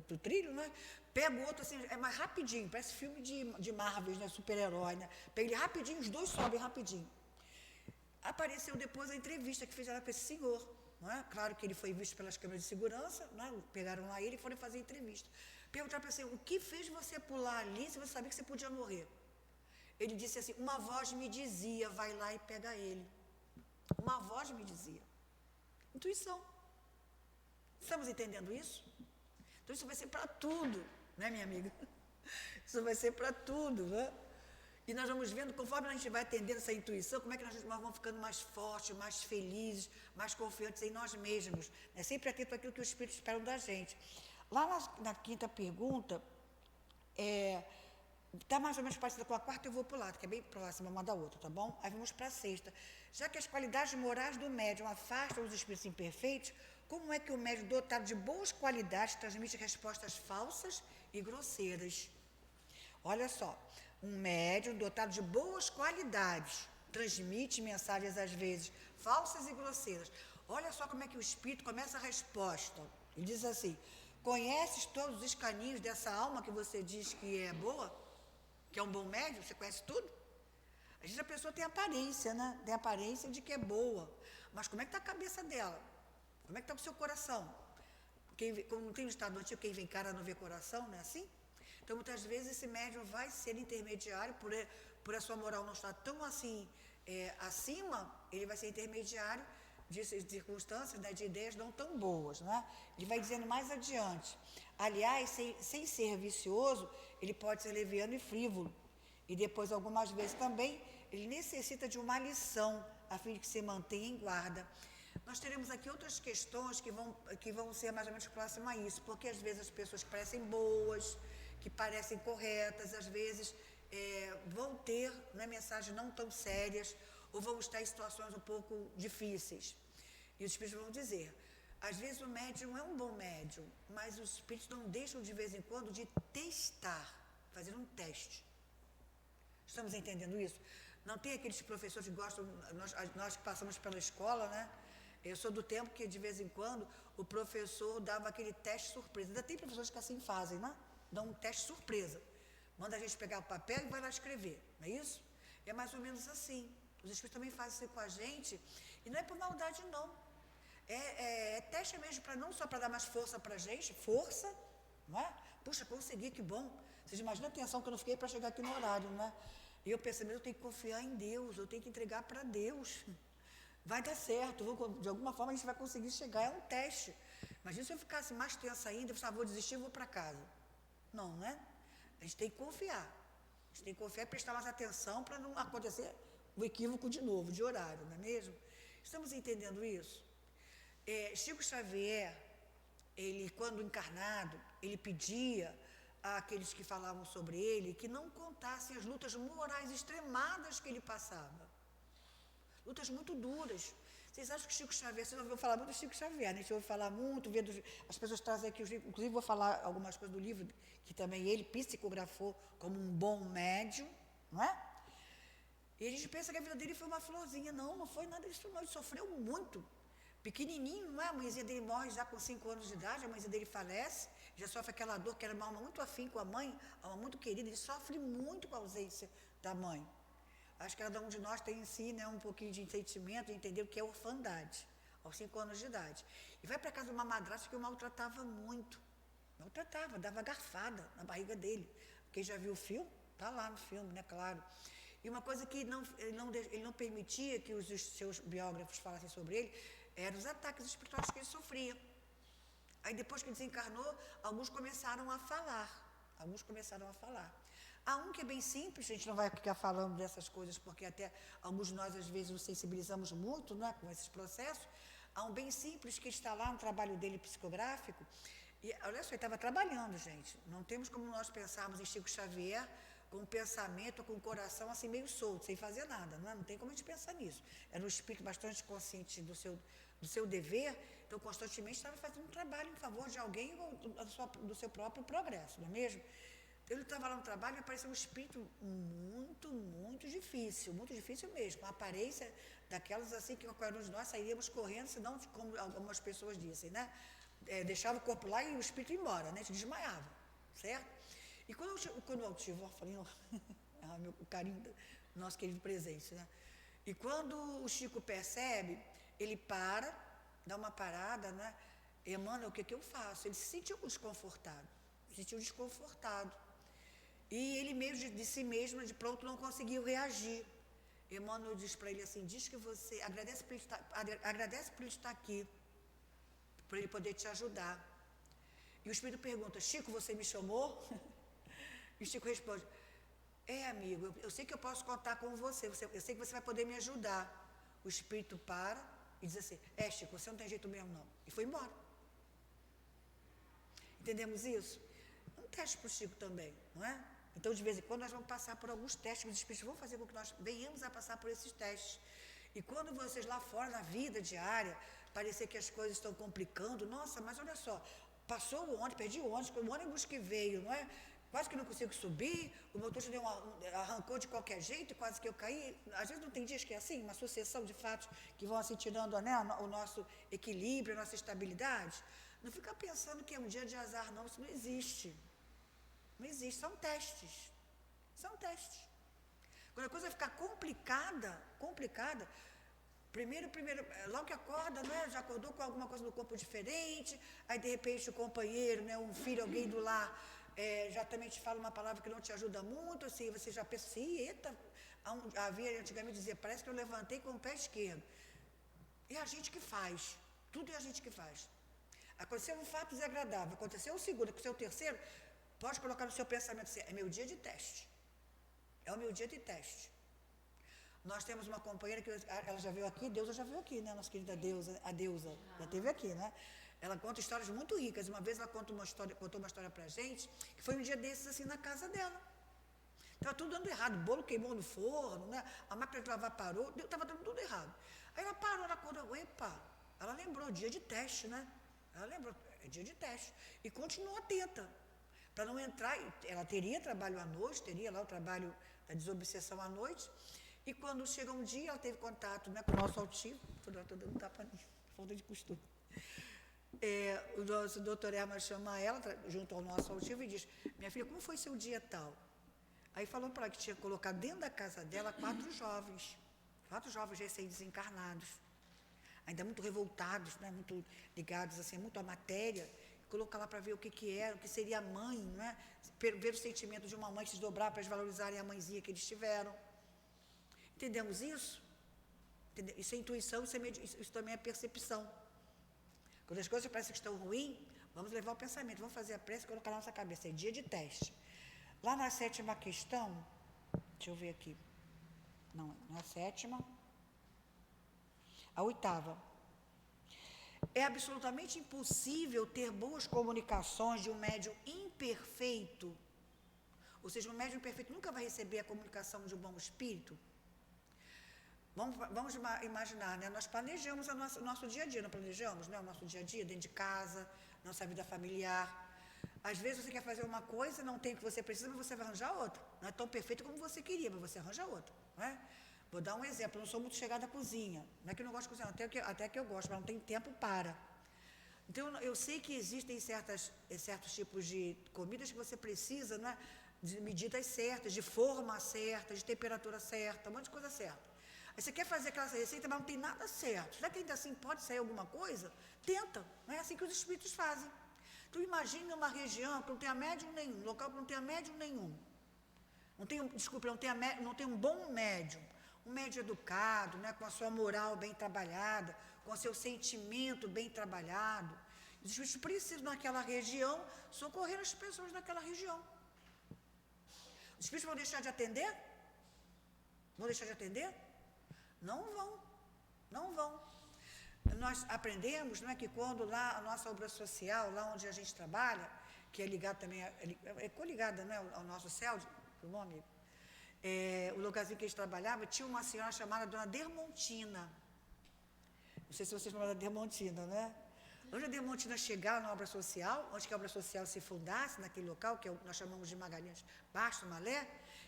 do trilho, né? Pega o outro assim, é mais rapidinho, parece filme de Marvel, né? Super-herói, né? Pega ele rapidinho, os dois sobem rapidinho. Apareceu depois a entrevista que fizeram com esse senhor, não é? Claro que ele foi visto pelas câmeras de segurança, né? Pegaram lá ele e foram fazer entrevista. Perguntaram para ele, o que fez você pular ali se você sabia que você podia morrer? Ele disse assim, uma voz me dizia, vai lá e pega ele. Uma voz me dizia. Intuição. Estamos entendendo isso? Então isso vai ser para tudo, né, minha amiga? Isso vai ser para tudo, né? E nós vamos vendo, conforme a gente vai atendendo essa intuição, como é que nós vamos ficando mais fortes, mais felizes, mais confiantes em nós mesmos, né? Sempre atento àquilo que os espíritos esperam da gente. Lá na quinta pergunta, está mais ou menos parecida com a quarta, eu vou pular, que é bem próxima uma da outra, tá bom? Aí vamos para a sexta. Já que as qualidades morais do médium afastam os espíritos imperfeitos, como é que o médium dotado de boas qualidades transmite respostas falsas e grosseiras? Olha só, um médium dotado de boas qualidades transmite mensagens, às vezes, falsas e grosseiras. Olha só como é que o espírito começa a resposta. Ele diz assim, conheces todos os caminhos dessa alma que você diz que é boa? Que é um bom médium? Você conhece tudo? Às vezes a pessoa tem aparência, né? Tem aparência de que é boa. Mas como é que está a cabeça dela? Como é que está o seu coração? Como tem um estado antigo, quem vem cara não vê coração, não é assim? Então, muitas vezes, esse médium vai ser intermediário, por a sua moral não estar tão assim acima, ele vai ser intermediário de circunstâncias, né, de ideias não tão boas, né? Ele vai dizendo mais adiante. Aliás, sem ser vicioso, ele pode ser leviano e frívolo. E depois, algumas vezes também, ele necessita de uma lição, a fim de que se mantenha em guarda. Nós teremos aqui outras questões que vão ser mais ou menos próximas a isso, porque às vezes as pessoas que parecem boas, que parecem corretas, às vezes vão ter, né, mensagens não tão sérias, ou vão estar em situações um pouco difíceis. E os espíritos vão dizer, às vezes o médium é um bom médium, mas os espíritos não deixam de vez em quando de testar, fazer um teste. Estamos entendendo isso? Não tem aqueles professores que gostam, nós que passamos pela escola, né? Eu sou do tempo que, de vez em quando, o professor dava aquele teste surpresa. Ainda tem professores que assim fazem, né? Dão um teste surpresa. Manda a gente pegar o papel e vai lá escrever, não é isso? É mais ou menos assim. Os espíritos também fazem isso com a gente. E não é por maldade, não. É teste mesmo, não só para dar mais força para a gente, força, não é? Puxa, consegui, que bom. Vocês imaginam a atenção que eu não fiquei para chegar aqui no horário, né? E eu pensei, eu tenho que confiar em Deus, eu tenho que entregar para Deus. Vai dar certo, de alguma forma a gente vai conseguir chegar, é um teste. Imagina se eu ficasse mais tensa ainda, eu vou desistir e vou para casa. Não, né? A gente tem que confiar. A gente tem que confiar e prestar mais atenção para não acontecer o equívoco de novo, de horário, não é mesmo? Estamos entendendo isso? Chico Xavier, ele, quando encarnado, ele pedia àqueles que falavam sobre ele que não contassem as lutas morais extremadas que ele passava. Lutas muito duras. Vocês acham que Chico Xavier, vocês ouviram falar muito do Chico Xavier, né? A gente ouve falar muito, as pessoas trazem aqui os livros, inclusive vou falar algumas coisas do livro que também ele psicografou como um bom médium, não é? E a gente pensa que a vida dele foi uma florzinha. Não, não foi nada disso, não. Ele sofreu muito. Pequenininho, não é? A mãezinha dele morre já com 5 anos de idade, a mãezinha dele falece, já sofre aquela dor, que era uma alma muito afim com a mãe, uma alma muito querida, ele sofre muito com a ausência da mãe. Acho que cada um de nós tem em si, né, um pouquinho de sentimento, de entender o que é orfandade, aos 5 anos de idade. E vai para casa de uma madrasta que o maltratava muito. Maltratava, dava garfada na barriga dele. Quem já viu o filme, está lá no filme, né, claro. E uma coisa que ele não permitia que os seus biógrafos falassem sobre ele, eram os ataques espirituais que ele sofria. Aí depois que ele desencarnou, alguns começaram a falar. Há um que é bem simples, a gente não vai ficar falando dessas coisas, porque até alguns de nós às vezes nos sensibilizamos muito, né, com esses processos. Há um bem simples que está lá no trabalho dele psicográfico. E olha só, ele estava trabalhando, gente. Não temos como nós pensarmos em Chico Xavier com um pensamento, com o coração assim meio solto, sem fazer nada, não é? Não tem como a gente pensar nisso. Era um espírito bastante consciente do seu dever, então constantemente estava fazendo um trabalho em favor de alguém ou do seu próprio progresso, não é mesmo? Ele estava lá no trabalho e apareceu um espírito muito difícil mesmo, com a aparência daquelas assim que qualquer um de nós sairíamos correndo, senão, como algumas pessoas dizem, né? Deixava o corpo lá e o espírito ia embora, né? Se desmaiava, certo? E quando eu tive, eu falei, o carinho do nosso querido presente, né? E quando o Chico percebe, ele dá uma parada, né? Emmanuel, o que eu faço? Ele se sentiu desconfortado. E ele mesmo, de si mesmo, de pronto, não conseguiu reagir. Emmanuel diz para ele assim, diz que você, agradece por ele estar aqui, para ele poder te ajudar. E o espírito pergunta, Chico, você me chamou? E o Chico responde, amigo, eu sei que eu posso contar com você, eu sei que você vai poder me ajudar. O espírito para e diz assim, Chico, você não tem jeito mesmo não. E foi embora. Entendemos isso? Um teste para o Chico também, não é? Então, de vez em quando, nós vamos passar por alguns testes, os espíritos vão fazer com que nós venhamos a passar por esses testes. E quando vocês lá fora, na vida diária, parecer que as coisas estão complicando, nossa, mas olha só, passou o ônibus, perdi o ônibus que veio, não é? Quase que não consigo subir, o motorista arrancou de qualquer jeito, quase que eu caí. Às vezes não tem dias que é assim, uma sucessão de fatos que vão assim tirando, né, o nosso equilíbrio, a nossa estabilidade. Não fica pensando que é um dia de azar, não, isso não existe. Não existe, são testes. Quando a coisa ficar complicada, primeiro, logo que acorda, né, já acordou com alguma coisa no corpo diferente, aí de repente o companheiro, né, um filho, alguém do lar, já também te fala uma palavra que não te ajuda muito, assim, você já pensa assim, eita, havia antigamente dizia, parece que eu levantei com o pé esquerdo. É a gente que faz, tudo é a gente que faz. Aconteceu um fato desagradável, aconteceu o segundo, aconteceu o terceiro, pode colocar no seu pensamento assim, é meu dia de teste. É o meu dia de teste. Nós temos uma companheira que ela já veio aqui, Deusa já veio aqui, né? Nossa querida Deusa, a Deusa, já esteve aqui, né? Ela conta histórias muito ricas. Uma vez ela contou uma história pra gente, que foi um dia desses assim na casa dela. Estava tudo dando errado, o bolo queimou no forno, né? A máquina de lavar parou, estava dando tudo errado. Aí ela parou, ela acordou, ela lembrou, dia de teste, né? Ela lembrou, é dia de teste. E continuou atenta, para não entrar, ela teria trabalho à noite, teria lá o trabalho da desobsessão à noite, e quando chega um dia, ela teve contato, né, com o nosso altivo, estou dando tapa nisso, falta de costume. O nosso doutor Herman chama ela, junto ao nosso altivo, e diz, minha filha, como foi seu dia tal? Aí falou para ela que tinha colocado dentro da casa dela 4 jovens recém-desencarnados, ainda muito revoltados, né, muito ligados assim, muito à matéria, colocar lá para ver o que era, o que seria a mãe, né, ver o sentimento de uma mãe se desdobrar para eles valorizarem a mãezinha que eles tiveram. Entendemos isso? Isso é intuição, isso também é percepção. Quando as coisas parecem que estão ruins, vamos levar o pensamento, vamos fazer a prece e colocar na nossa cabeça. É dia de teste. Lá na 7ª questão, deixa eu ver aqui. Não é a 7ª. A 8ª. É absolutamente impossível ter boas comunicações de um médium imperfeito. Ou seja, um médium imperfeito nunca vai receber a comunicação de um bom espírito. Vamos imaginar, né? Nós planejamos o nosso dia a dia, não planejamos, né? O nosso dia a dia dentro de casa, nossa vida familiar. Às vezes você quer fazer uma coisa, não tem o que você precisa, mas você vai arranjar outra. Não é tão perfeito como você queria, mas você arranja outra. Não é? Vou dar um exemplo, eu não sou muito chegada à cozinha. Não é que eu não gosto de cozinhar, até que eu gosto, mas não tenho tempo para. Então, eu sei que existem certos tipos de comidas que você precisa, né, de medidas certas, de forma certa, de temperatura certa, um monte de coisa certa. Aí você quer fazer aquela receita, mas não tem nada certo. Será que ainda assim pode sair alguma coisa? Tenta. Não é assim que os espíritos fazem. Então, imagine uma região que não tenha médium nenhum, um local que não tenha médium nenhum. Não tem um bom médium. Um médium educado, né, com a sua moral bem trabalhada, com o seu sentimento bem trabalhado. Os espíritos precisam, naquela região, socorrer as pessoas naquela região. Os espíritos vão deixar de atender? Vão deixar de atender? Não vão. Não vão. Nós aprendemos, não é, que quando lá a nossa obra social, lá onde a gente trabalha, que é ligado também, é coligada, né, ao nosso céu, o nome, o lugarzinho que a gente trabalhava, tinha uma senhora chamada Dona Dermontina. Não sei se vocês lembram da Dermontina, né? Antes a Dermontina chegar na obra social, antes que a obra social se fundasse naquele local, que nós chamamos de Magalhães Basto, Malé,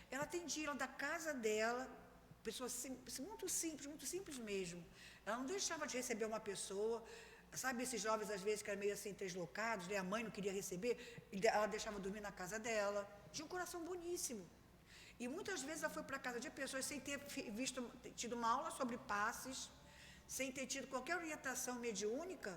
ela atendia ela da casa dela, pessoa muito simples mesmo. Ela não deixava de receber uma pessoa, sabe, esses jovens às vezes que eram meio assim deslocados, né? A mãe não queria receber, ela deixava dormir na casa dela. Tinha um coração boníssimo. E muitas vezes ela foi para a casa de pessoas sem ter tido uma aula sobre passes, sem ter tido qualquer orientação mediúnica.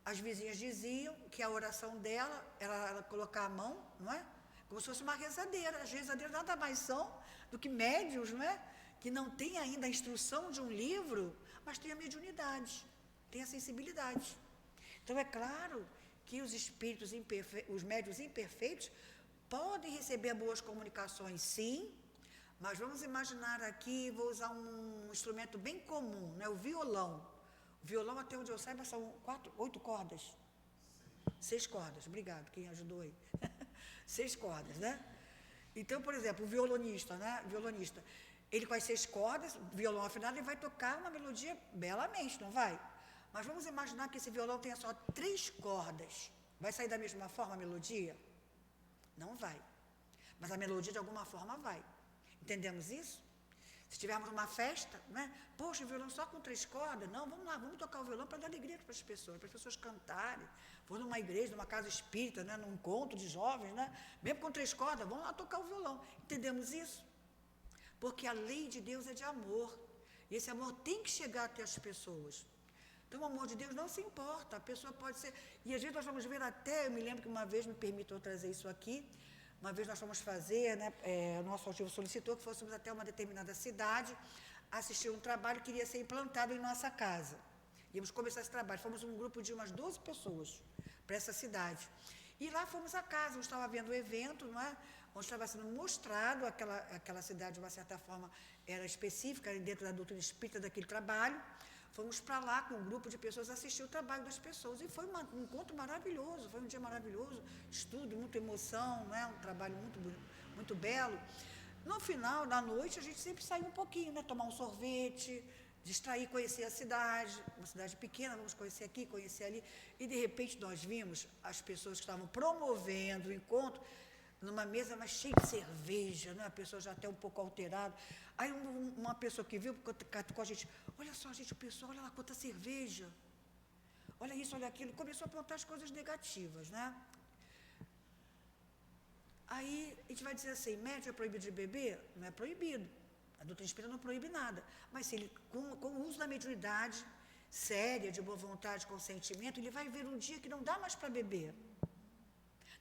As vizinhas diziam que a oração dela era ela colocar a mão, não é? Como se fosse uma rezadeira. As rezadeiras nada mais são do que médiuns, não é? Que não tem ainda a instrução de um livro, mas tem a mediunidade, tem a sensibilidade. Então é claro que os espíritos os médiuns imperfeitos podem receber boas comunicações, sim, mas vamos imaginar aqui, vou usar um instrumento bem comum, né, o violão. O violão, até onde eu saiba, são 8 cordas. 6 cordas, obrigado, quem ajudou aí. 6 cordas, né? Então, por exemplo, o violonista, né? Violonista, ele com as 6 cordas, violão afinado, ele vai tocar uma melodia belamente, não vai? Mas vamos imaginar que esse violão tenha só 3 cordas. Vai sair da mesma forma a melodia? Não vai. Mas a melodia, de alguma forma, vai. Entendemos isso? Se tivermos uma festa, né? Poxa, o violão só com 3 cordas? Não, vamos lá, vamos tocar o violão para dar alegria para as pessoas cantarem. For numa igreja, numa casa espírita, né? Num encontro de jovens, né? Mesmo com 3 cordas, vamos lá tocar o violão. Entendemos isso? Porque a lei de Deus é de amor. E esse amor tem que chegar até as pessoas. Então, o amor de Deus não se importa. A pessoa pode ser... E às vezes nós vamos ver até... Eu me lembro que uma vez, me permitam trazer isso aqui, uma vez nós fomos fazer, né, o nosso altivo solicitou que fôssemos até uma determinada cidade, assistir um trabalho que iria ser implantado em nossa casa. Íamos começar esse trabalho. Fomos um grupo de umas 12 pessoas para essa cidade. E lá fomos à casa, onde estava havendo o evento, não é? Onde estava sendo mostrado aquela cidade, de uma certa forma, era específica, dentro da doutrina espírita daquele trabalho. Fomos para lá com um grupo de pessoas assistir o trabalho das pessoas. E foi um encontro maravilhoso, foi um dia maravilhoso, estudo, muita emoção, né? Um trabalho muito belo. No final, na noite, a gente sempre saiu um pouquinho, né? Tomar um sorvete, distrair, conhecer a cidade, uma cidade pequena, vamos conhecer aqui, conhecer ali. E, de repente, nós vimos as pessoas que estavam promovendo o encontro numa mesa mais cheia de cerveja, né? A pessoa já até um pouco alterada. Aí uma pessoa que viu, com a gente, olha só, gente, o pessoal, olha lá quanta cerveja. Olha isso, olha aquilo. Começou a apontar as coisas negativas, né? Aí a gente vai dizer assim, médium é proibido de beber? Não é proibido. A doutrina espírita não proíbe nada. Mas se ele, com o uso da mediunidade séria, de boa vontade, consentimento, ele vai ver um dia que não dá mais para beber.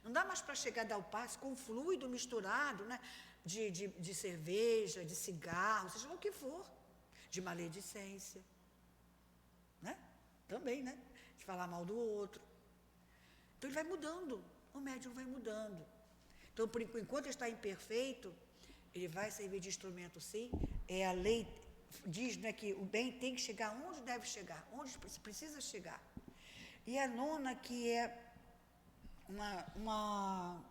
Não dá mais para chegar a dar o passe com fluido misturado, né? De cerveja, de cigarro, seja lá o que for, de maledicência, né? Também, né? De falar mal do outro. Então ele vai mudando, o médium vai mudando. Então, enquanto ele está imperfeito, ele vai servir de instrumento, sim. É a lei, diz, né, que o bem tem que chegar onde deve chegar, onde precisa chegar. E a nona, que é uma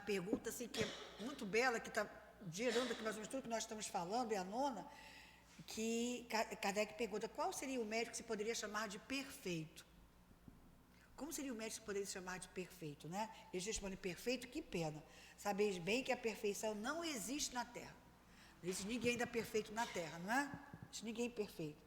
pergunta assim, que é muito bela, que está gerando aqui mais ou menos tudo que nós estamos falando, é a nona, que Kardec pergunta, qual seria o médium que se poderia chamar de perfeito? como seria o médico poder se chamar de perfeito, né? Eles respondem, perfeito, que pena. Sabeis bem que a perfeição não existe na Terra. Não existe ninguém ainda perfeito na Terra, não é? Não existe ninguém perfeito.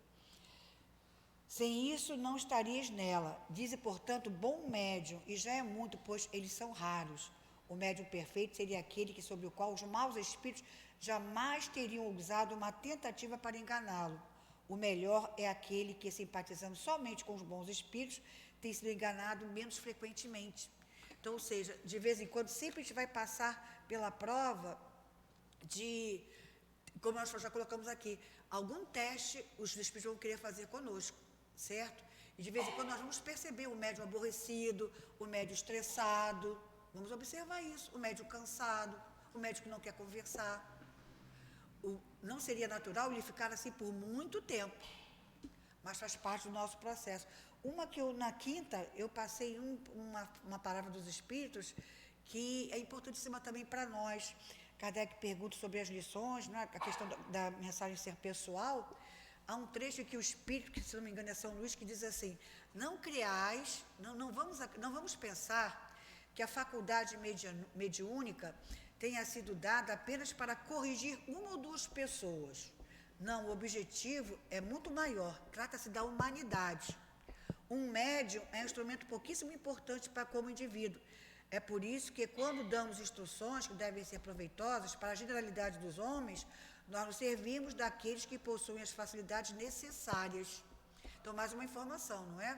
Sem isso, não estarias nela. Dize, portanto, bom médium, e já é muito, pois eles são raros. O médium perfeito seria aquele que, sobre o qual os maus espíritos jamais teriam usado uma tentativa para enganá-lo. O melhor é aquele que, simpatizando somente com os bons espíritos, tem sido enganado menos frequentemente. Então, ou seja, de vez em quando, sempre a gente vai passar pela prova de, como nós já colocamos aqui, algum teste os espíritos vão querer fazer conosco, certo? E de vez em quando nós vamos perceber o médium aborrecido, o médium estressado, vamos observar isso, o médium cansado, o médium que não quer conversar. Não seria natural ele ficar assim por muito tempo, mas faz parte do nosso processo. Uma que na quinta, eu passei uma palavra dos espíritos que é importantíssima também para nós. Kardec pergunta sobre as lições, né, a questão da mensagem ser pessoal. Há um trecho que o espírito, que se não me engano é São Luís, que diz assim, não criais, não vamos pensar que a faculdade mediúnica tenha sido dada apenas para corrigir uma ou duas pessoas. Não, o objetivo é muito maior, trata-se da humanidade. Um médium é um instrumento pouquíssimo importante para como indivíduo. É por isso que quando damos instruções que devem ser proveitosas para a generalidade dos homens, nós nos servimos daqueles que possuem as facilidades necessárias. Então, mais uma informação, não é?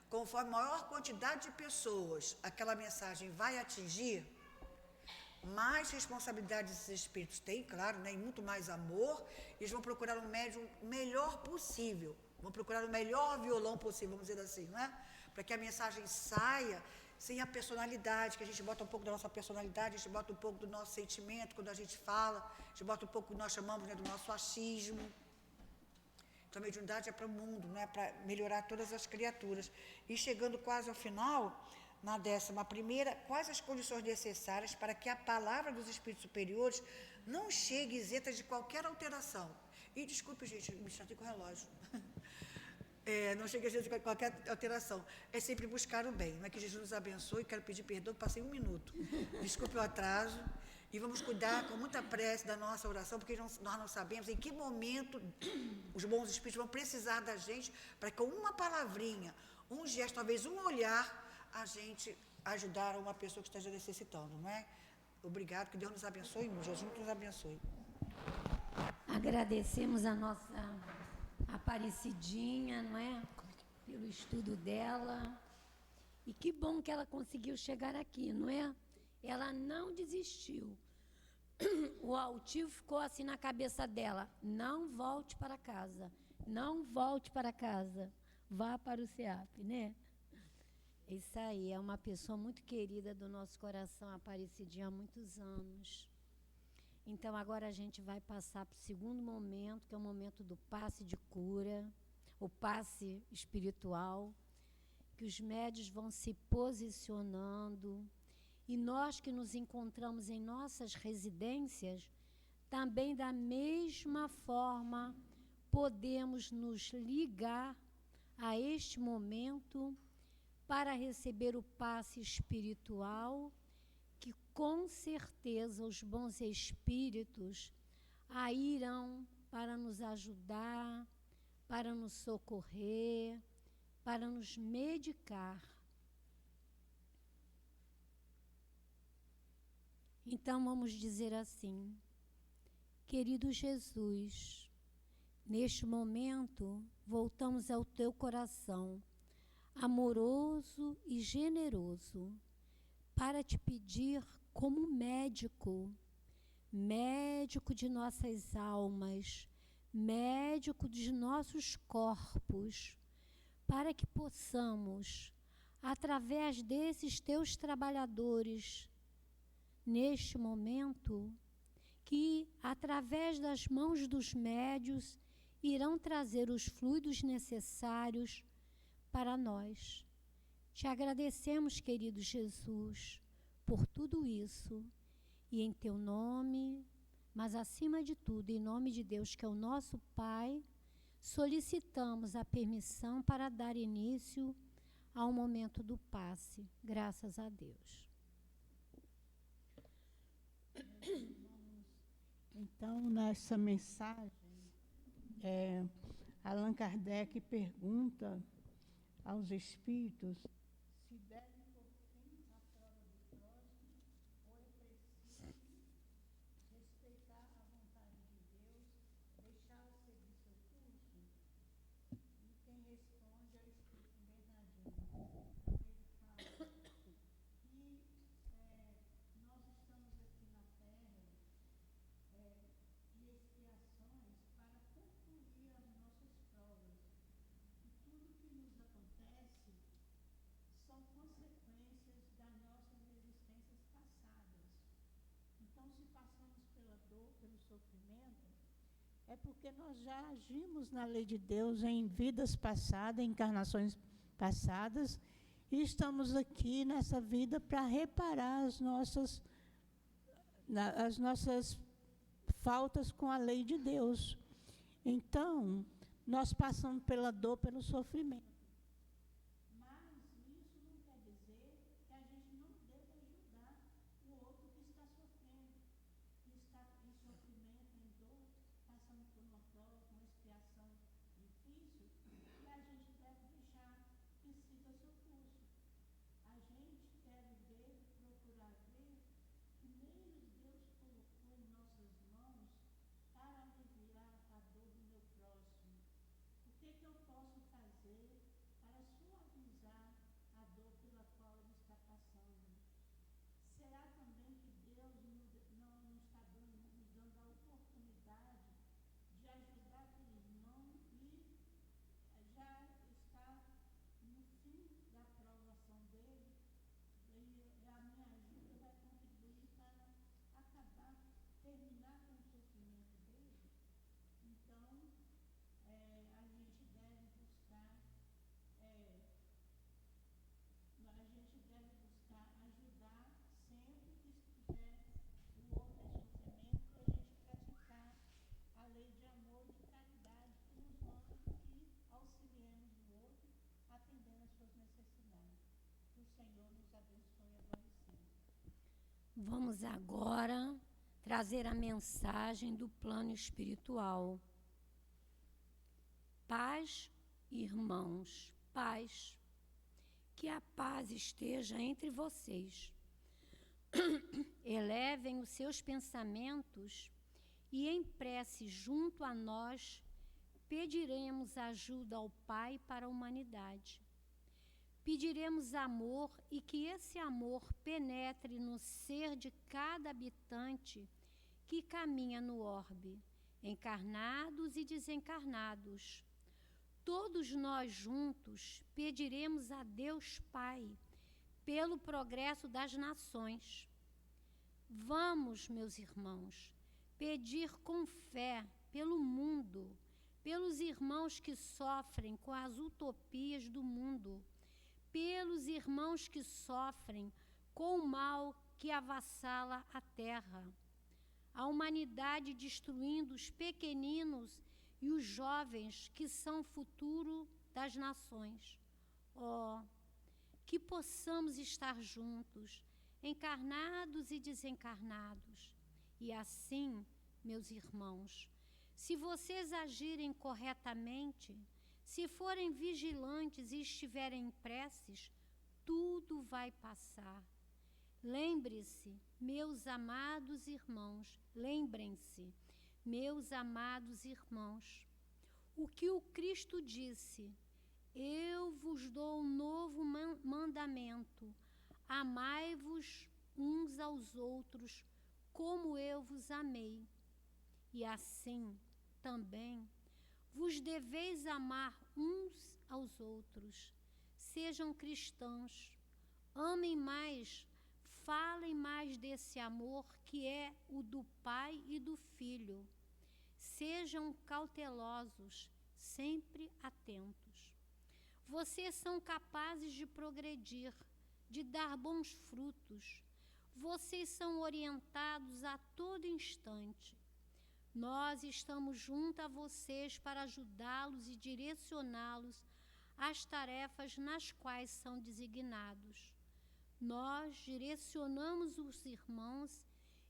Conforme maior quantidade de pessoas aquela mensagem vai atingir, mais responsabilidade esses espíritos têm, claro, né, e muito mais amor, eles vão procurar um médium melhor possível, vão procurar o melhor violão possível, vamos dizer assim, não é? Para que a mensagem saia sem a personalidade, que a gente bota um pouco da nossa personalidade, a gente bota um pouco do nosso sentimento quando a gente fala, a gente bota um pouco do que nós chamamos, né, do nosso achismo. Então, a mediunidade é para o mundo, né, para melhorar todas as criaturas. E chegando quase ao final, na 11ª, quais as condições necessárias para que a palavra dos espíritos superiores não chegue isenta de qualquer alteração? E desculpe, gente, me chatei com o relógio. Não chegue isenta de qualquer alteração. É sempre buscar o bem. Não é que Jesus nos abençoe, quero pedir perdão, passei 1 minuto. Desculpe o atraso. E vamos cuidar com muita prece da nossa oração, porque nós não sabemos em que momento os bons espíritos vão precisar da gente para que com uma palavrinha, um gesto, talvez um olhar, a gente ajudar uma pessoa que esteja necessitando, não é? Obrigado, que Deus nos abençoe, Jesus nos abençoe. Agradecemos a nossa Aparecidinha, não é? Pelo estudo dela. E que bom que ela conseguiu chegar aqui, não é? Ela não desistiu. O altivo ficou assim na cabeça dela, não volte para casa, não volte para casa, vá para o SEAP, né? Isso aí, é uma pessoa muito querida do nosso coração, Aparecidinha, há muitos anos. Então, agora a gente vai passar para o segundo momento, que é o momento do passe de cura, o passe espiritual, que os médios vão se posicionando, e nós que nos encontramos em nossas residências, também da mesma forma, podemos nos ligar a este momento para receber o passe espiritual, que com certeza os bons espíritos aí irão para nos ajudar, para nos socorrer, para nos medicar. Então vamos dizer assim, querido Jesus, neste momento voltamos ao teu coração, amoroso e generoso, para te pedir como médico, médico de nossas almas, médico de nossos corpos, para que possamos, através desses teus trabalhadores, neste momento, que através das mãos dos médios irão trazer os fluidos necessários para nós. Te agradecemos, querido Jesus, por tudo isso, e em teu nome, mas acima de tudo, em nome de Deus, que é o nosso Pai, solicitamos a permissão para dar início ao momento do passe. Graças a Deus. Então, nessa mensagem, Allan Kardec pergunta aos espíritos se devem por fim a prova do próximo ou é preciso respeitar a vontade de Deus, deixá-la seguir seu curso? E quem responde é o Espírito Bernardino. Então, ele fala que nós estamos aqui na Terra e expiações para concluir as nossas provas. E tudo que nos acontece são consequências das nossas existências passadas. Então, se passamos pela dor, pelo sofrimento, é porque nós já agimos na lei de Deus em vidas passadas, em encarnações passadas, e estamos aqui nessa vida para reparar as nossas faltas com a lei de Deus. Então, nós passamos pela dor, pelo sofrimento. Mas isso não quer dizer que a gente não deva ajudar o outro que está sofrendo, que está em sofrimento, em dor, passando por uma prova, uma expiação difícil, e a gente deve deixar que siga seu curso. A gente deve ver, procurar ver que meios Deus colocou em nossas mãos para aliviar a dor do meu próximo. O que eu posso fazer para suavizar a dor pela qual ele está passando? Será também que Deus não está nos dando a oportunidade de ajudar aquele irmão e já está no fim da provação dele? E a minha ajuda vai contribuir para acabar, terminar com o sofrimento dele? Então, a gente deve buscar ajudar sempre que estiver o outro em sofrimento, e a gente praticar a lei de amor e de caridade que nos manda que auxiliemos o outro, atendendo às suas necessidades. Que o Senhor nos abençoe agora e sempre. Vamos agora trazer a mensagem do plano espiritual. Paz, irmãos, paz. Que a paz esteja entre vocês. Elevem os seus pensamentos e em prece junto a nós pediremos ajuda ao Pai para a humanidade. Pediremos amor e que esse amor penetre no ser de cada habitante que caminha no orbe, encarnados e desencarnados. Todos nós juntos pediremos a Deus Pai pelo progresso das nações. Vamos, meus irmãos, pedir com fé pelo mundo, pelos irmãos que sofrem com as utopias do mundo, pelos irmãos que sofrem com o mal que avassala a terra, a humanidade destruindo os pequeninos e os jovens que são o futuro das nações. Que possamos estar juntos, encarnados e desencarnados. E assim, meus irmãos, se vocês agirem corretamente, se forem vigilantes e estiverem em preces, tudo vai passar. Lembre-se, meus amados irmãos, lembrem-se, meus amados irmãos, o que o Cristo disse: eu vos dou um novo mandamento, amai-vos uns aos outros, como eu vos amei. E assim, também, vos deveis amar uns aos outros. Sejam cristãos, amem mais, falem mais desse amor que é o do Pai e do Filho. Sejam cautelosos, sempre atentos. Vocês são capazes de progredir, de dar bons frutos. Vocês são orientados a todo instante. Nós estamos junto a vocês para ajudá-los e direcioná-los as tarefas nas quais são designados. Nós direcionamos os irmãos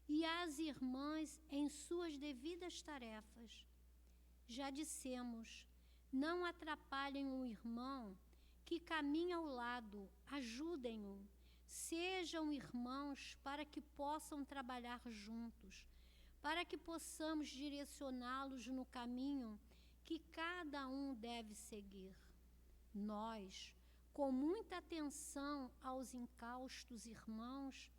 e as irmãs em suas devidas tarefas. Já dissemos, não atrapalhem o irmão que caminha ao lado, ajudem-o. Sejam irmãos para que possam trabalhar juntos, para que possamos direcioná-los no caminho que cada um deve seguir. Nós, com muita atenção aos incaustos irmãos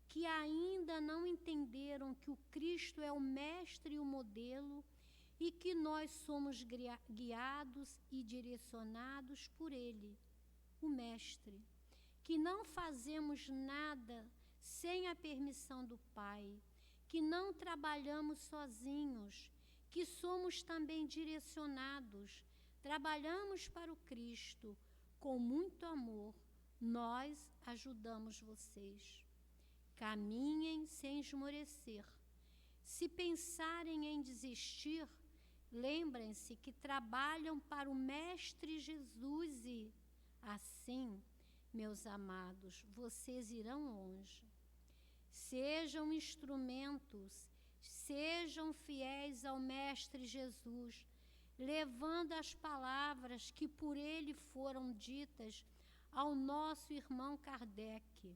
que ainda não entenderam que o Cristo é o mestre e o modelo e que nós somos guiados e direcionados por Ele, o mestre, que não fazemos nada sem a permissão do Pai, que não trabalhamos sozinhos, que somos também direcionados, trabalhamos para o Cristo com muito amor. Nós ajudamos vocês. Caminhem sem esmorecer. Se pensarem em desistir, lembrem-se que trabalham para o Mestre Jesus e, assim, meus amados, vocês irão longe. Sejam instrumentos, sejam fiéis ao Mestre Jesus, levando as palavras que por ele foram ditas ao nosso irmão Kardec.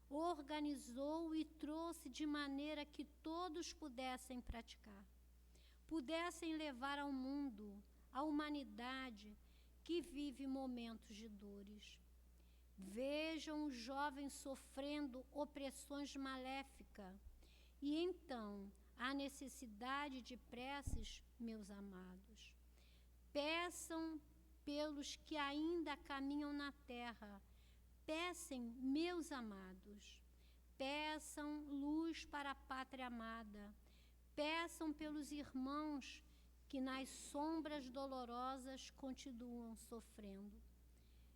Organizou e trouxe de maneira que todos pudessem praticar, pudessem levar ao mundo, à humanidade que vive momentos de dores. Vejam os jovens sofrendo opressões maléficas, e então há necessidade de preces, meus amados. Peçam pelos que ainda caminham na terra. Peçam, meus amados. Peçam luz para a pátria amada. Peçam pelos irmãos que nas sombras dolorosas continuam sofrendo.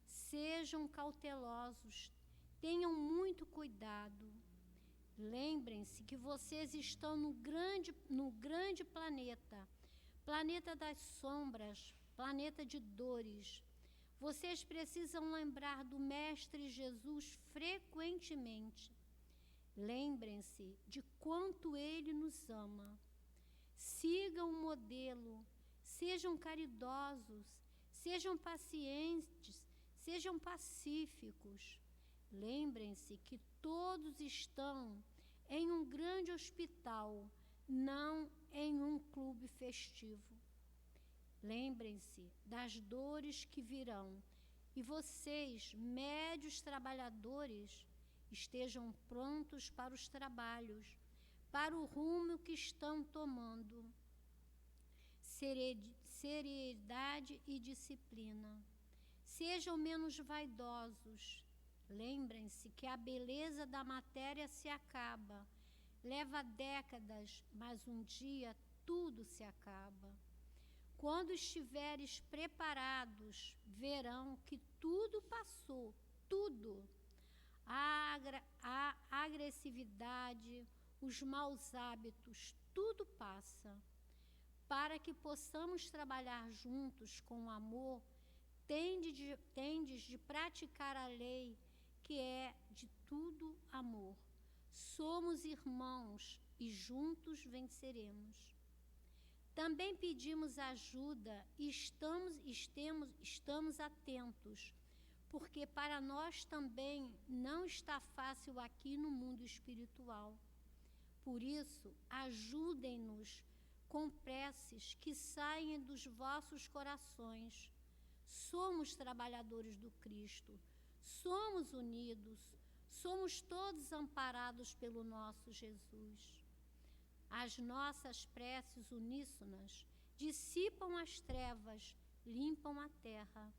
Sejam cautelosos. Tenham muito cuidado. Lembrem-se que vocês estão no grande planeta, planeta das sombras, planeta de dores. Vocês precisam lembrar do Mestre Jesus frequentemente. Lembrem-se de quanto Ele nos ama. Sigam o modelo, sejam caridosos, sejam pacientes, sejam pacíficos. Lembrem-se que todos estão em um grande hospital, não em um clube festivo. Lembrem-se das dores que virão e vocês, médios trabalhadores, estejam prontos para os trabalhos, para o rumo que estão tomando. Seriedade e disciplina. Sejam menos vaidosos. Lembrem-se que a beleza da matéria se acaba. Leva décadas, mas um dia tudo se acaba. Quando estiveres preparados, verão que tudo passou, tudo. A agressividade, os maus hábitos, tudo passa. Para que possamos trabalhar juntos com amor, tendes de praticar a lei, que é de tudo amor. Somos irmãos e juntos venceremos. Também pedimos ajuda e estamos atentos, porque para nós também não está fácil aqui no mundo espiritual. Por isso, ajudem-nos com preces que saem dos vossos corações. Somos trabalhadores do Cristo, somos unidos, somos todos amparados pelo nosso Jesus. As nossas preces uníssonas dissipam as trevas, limpam a terra.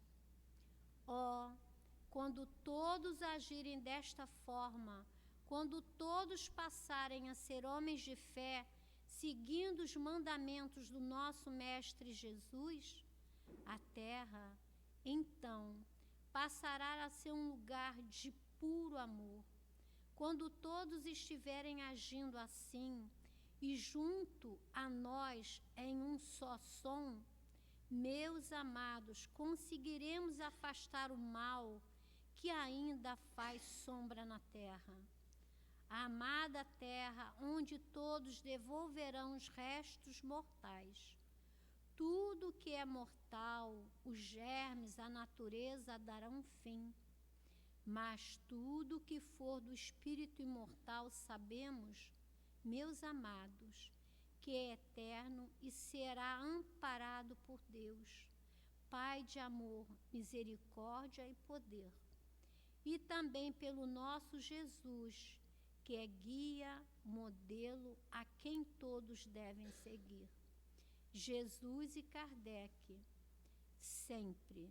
Quando todos agirem desta forma, quando todos passarem a ser homens de fé, seguindo os mandamentos do nosso Mestre Jesus, a terra, então, passará a ser um lugar de puro amor. Quando todos estiverem agindo assim, e junto a nós em um só som, Meus amados, conseguiremos afastar o mal que ainda faz sombra na terra. A amada terra, onde todos devolverão os restos mortais. Tudo que é mortal, os germes, a natureza darão fim. Mas tudo que for do espírito imortal, sabemos, meus amados, que é eterno e será amparado por Deus, Pai de amor, misericórdia e poder. E também pelo nosso Jesus, que é guia, modelo a quem todos devem seguir. Jesus e Kardec, sempre.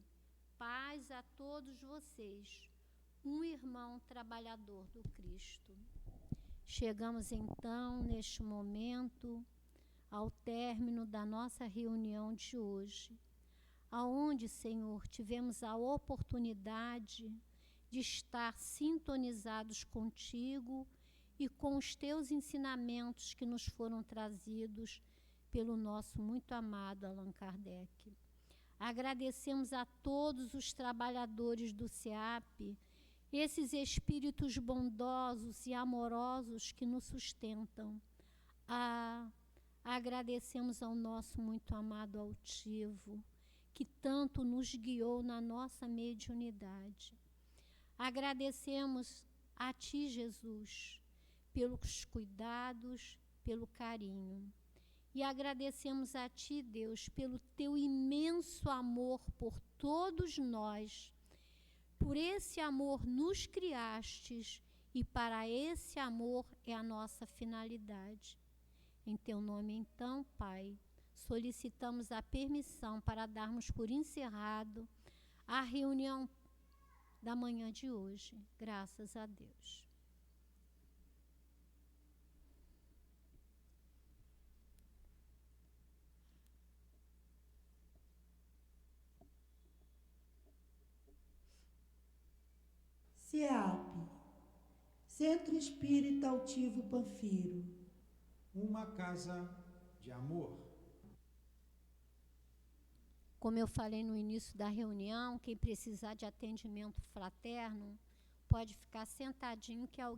Paz a todos vocês, um irmão trabalhador do Cristo. Chegamos então, neste momento, ao término da nossa reunião de hoje, aonde, Senhor, tivemos a oportunidade de estar sintonizados contigo e com os teus ensinamentos que nos foram trazidos pelo nosso muito amado Allan Kardec. Agradecemos a todos os trabalhadores do SEAP, esses espíritos bondosos e amorosos que nos sustentam. Agradecemos ao nosso muito amado altivo, que tanto nos guiou na nossa mediunidade. Agradecemos a Ti, Jesus, pelos cuidados, pelo carinho. E agradecemos a Ti, Deus, pelo Teu imenso amor por todos nós. Por esse amor nos criastes e para esse amor é a nossa finalidade. Em Teu nome, então, Pai, solicitamos a permissão para darmos por encerrado a reunião da manhã de hoje. Graças a Deus. SEAP, Centro Espírita Altivo Panfiro. Uma casa de amor. Como eu falei no início da reunião, quem precisar de atendimento fraterno pode ficar sentadinho que alguém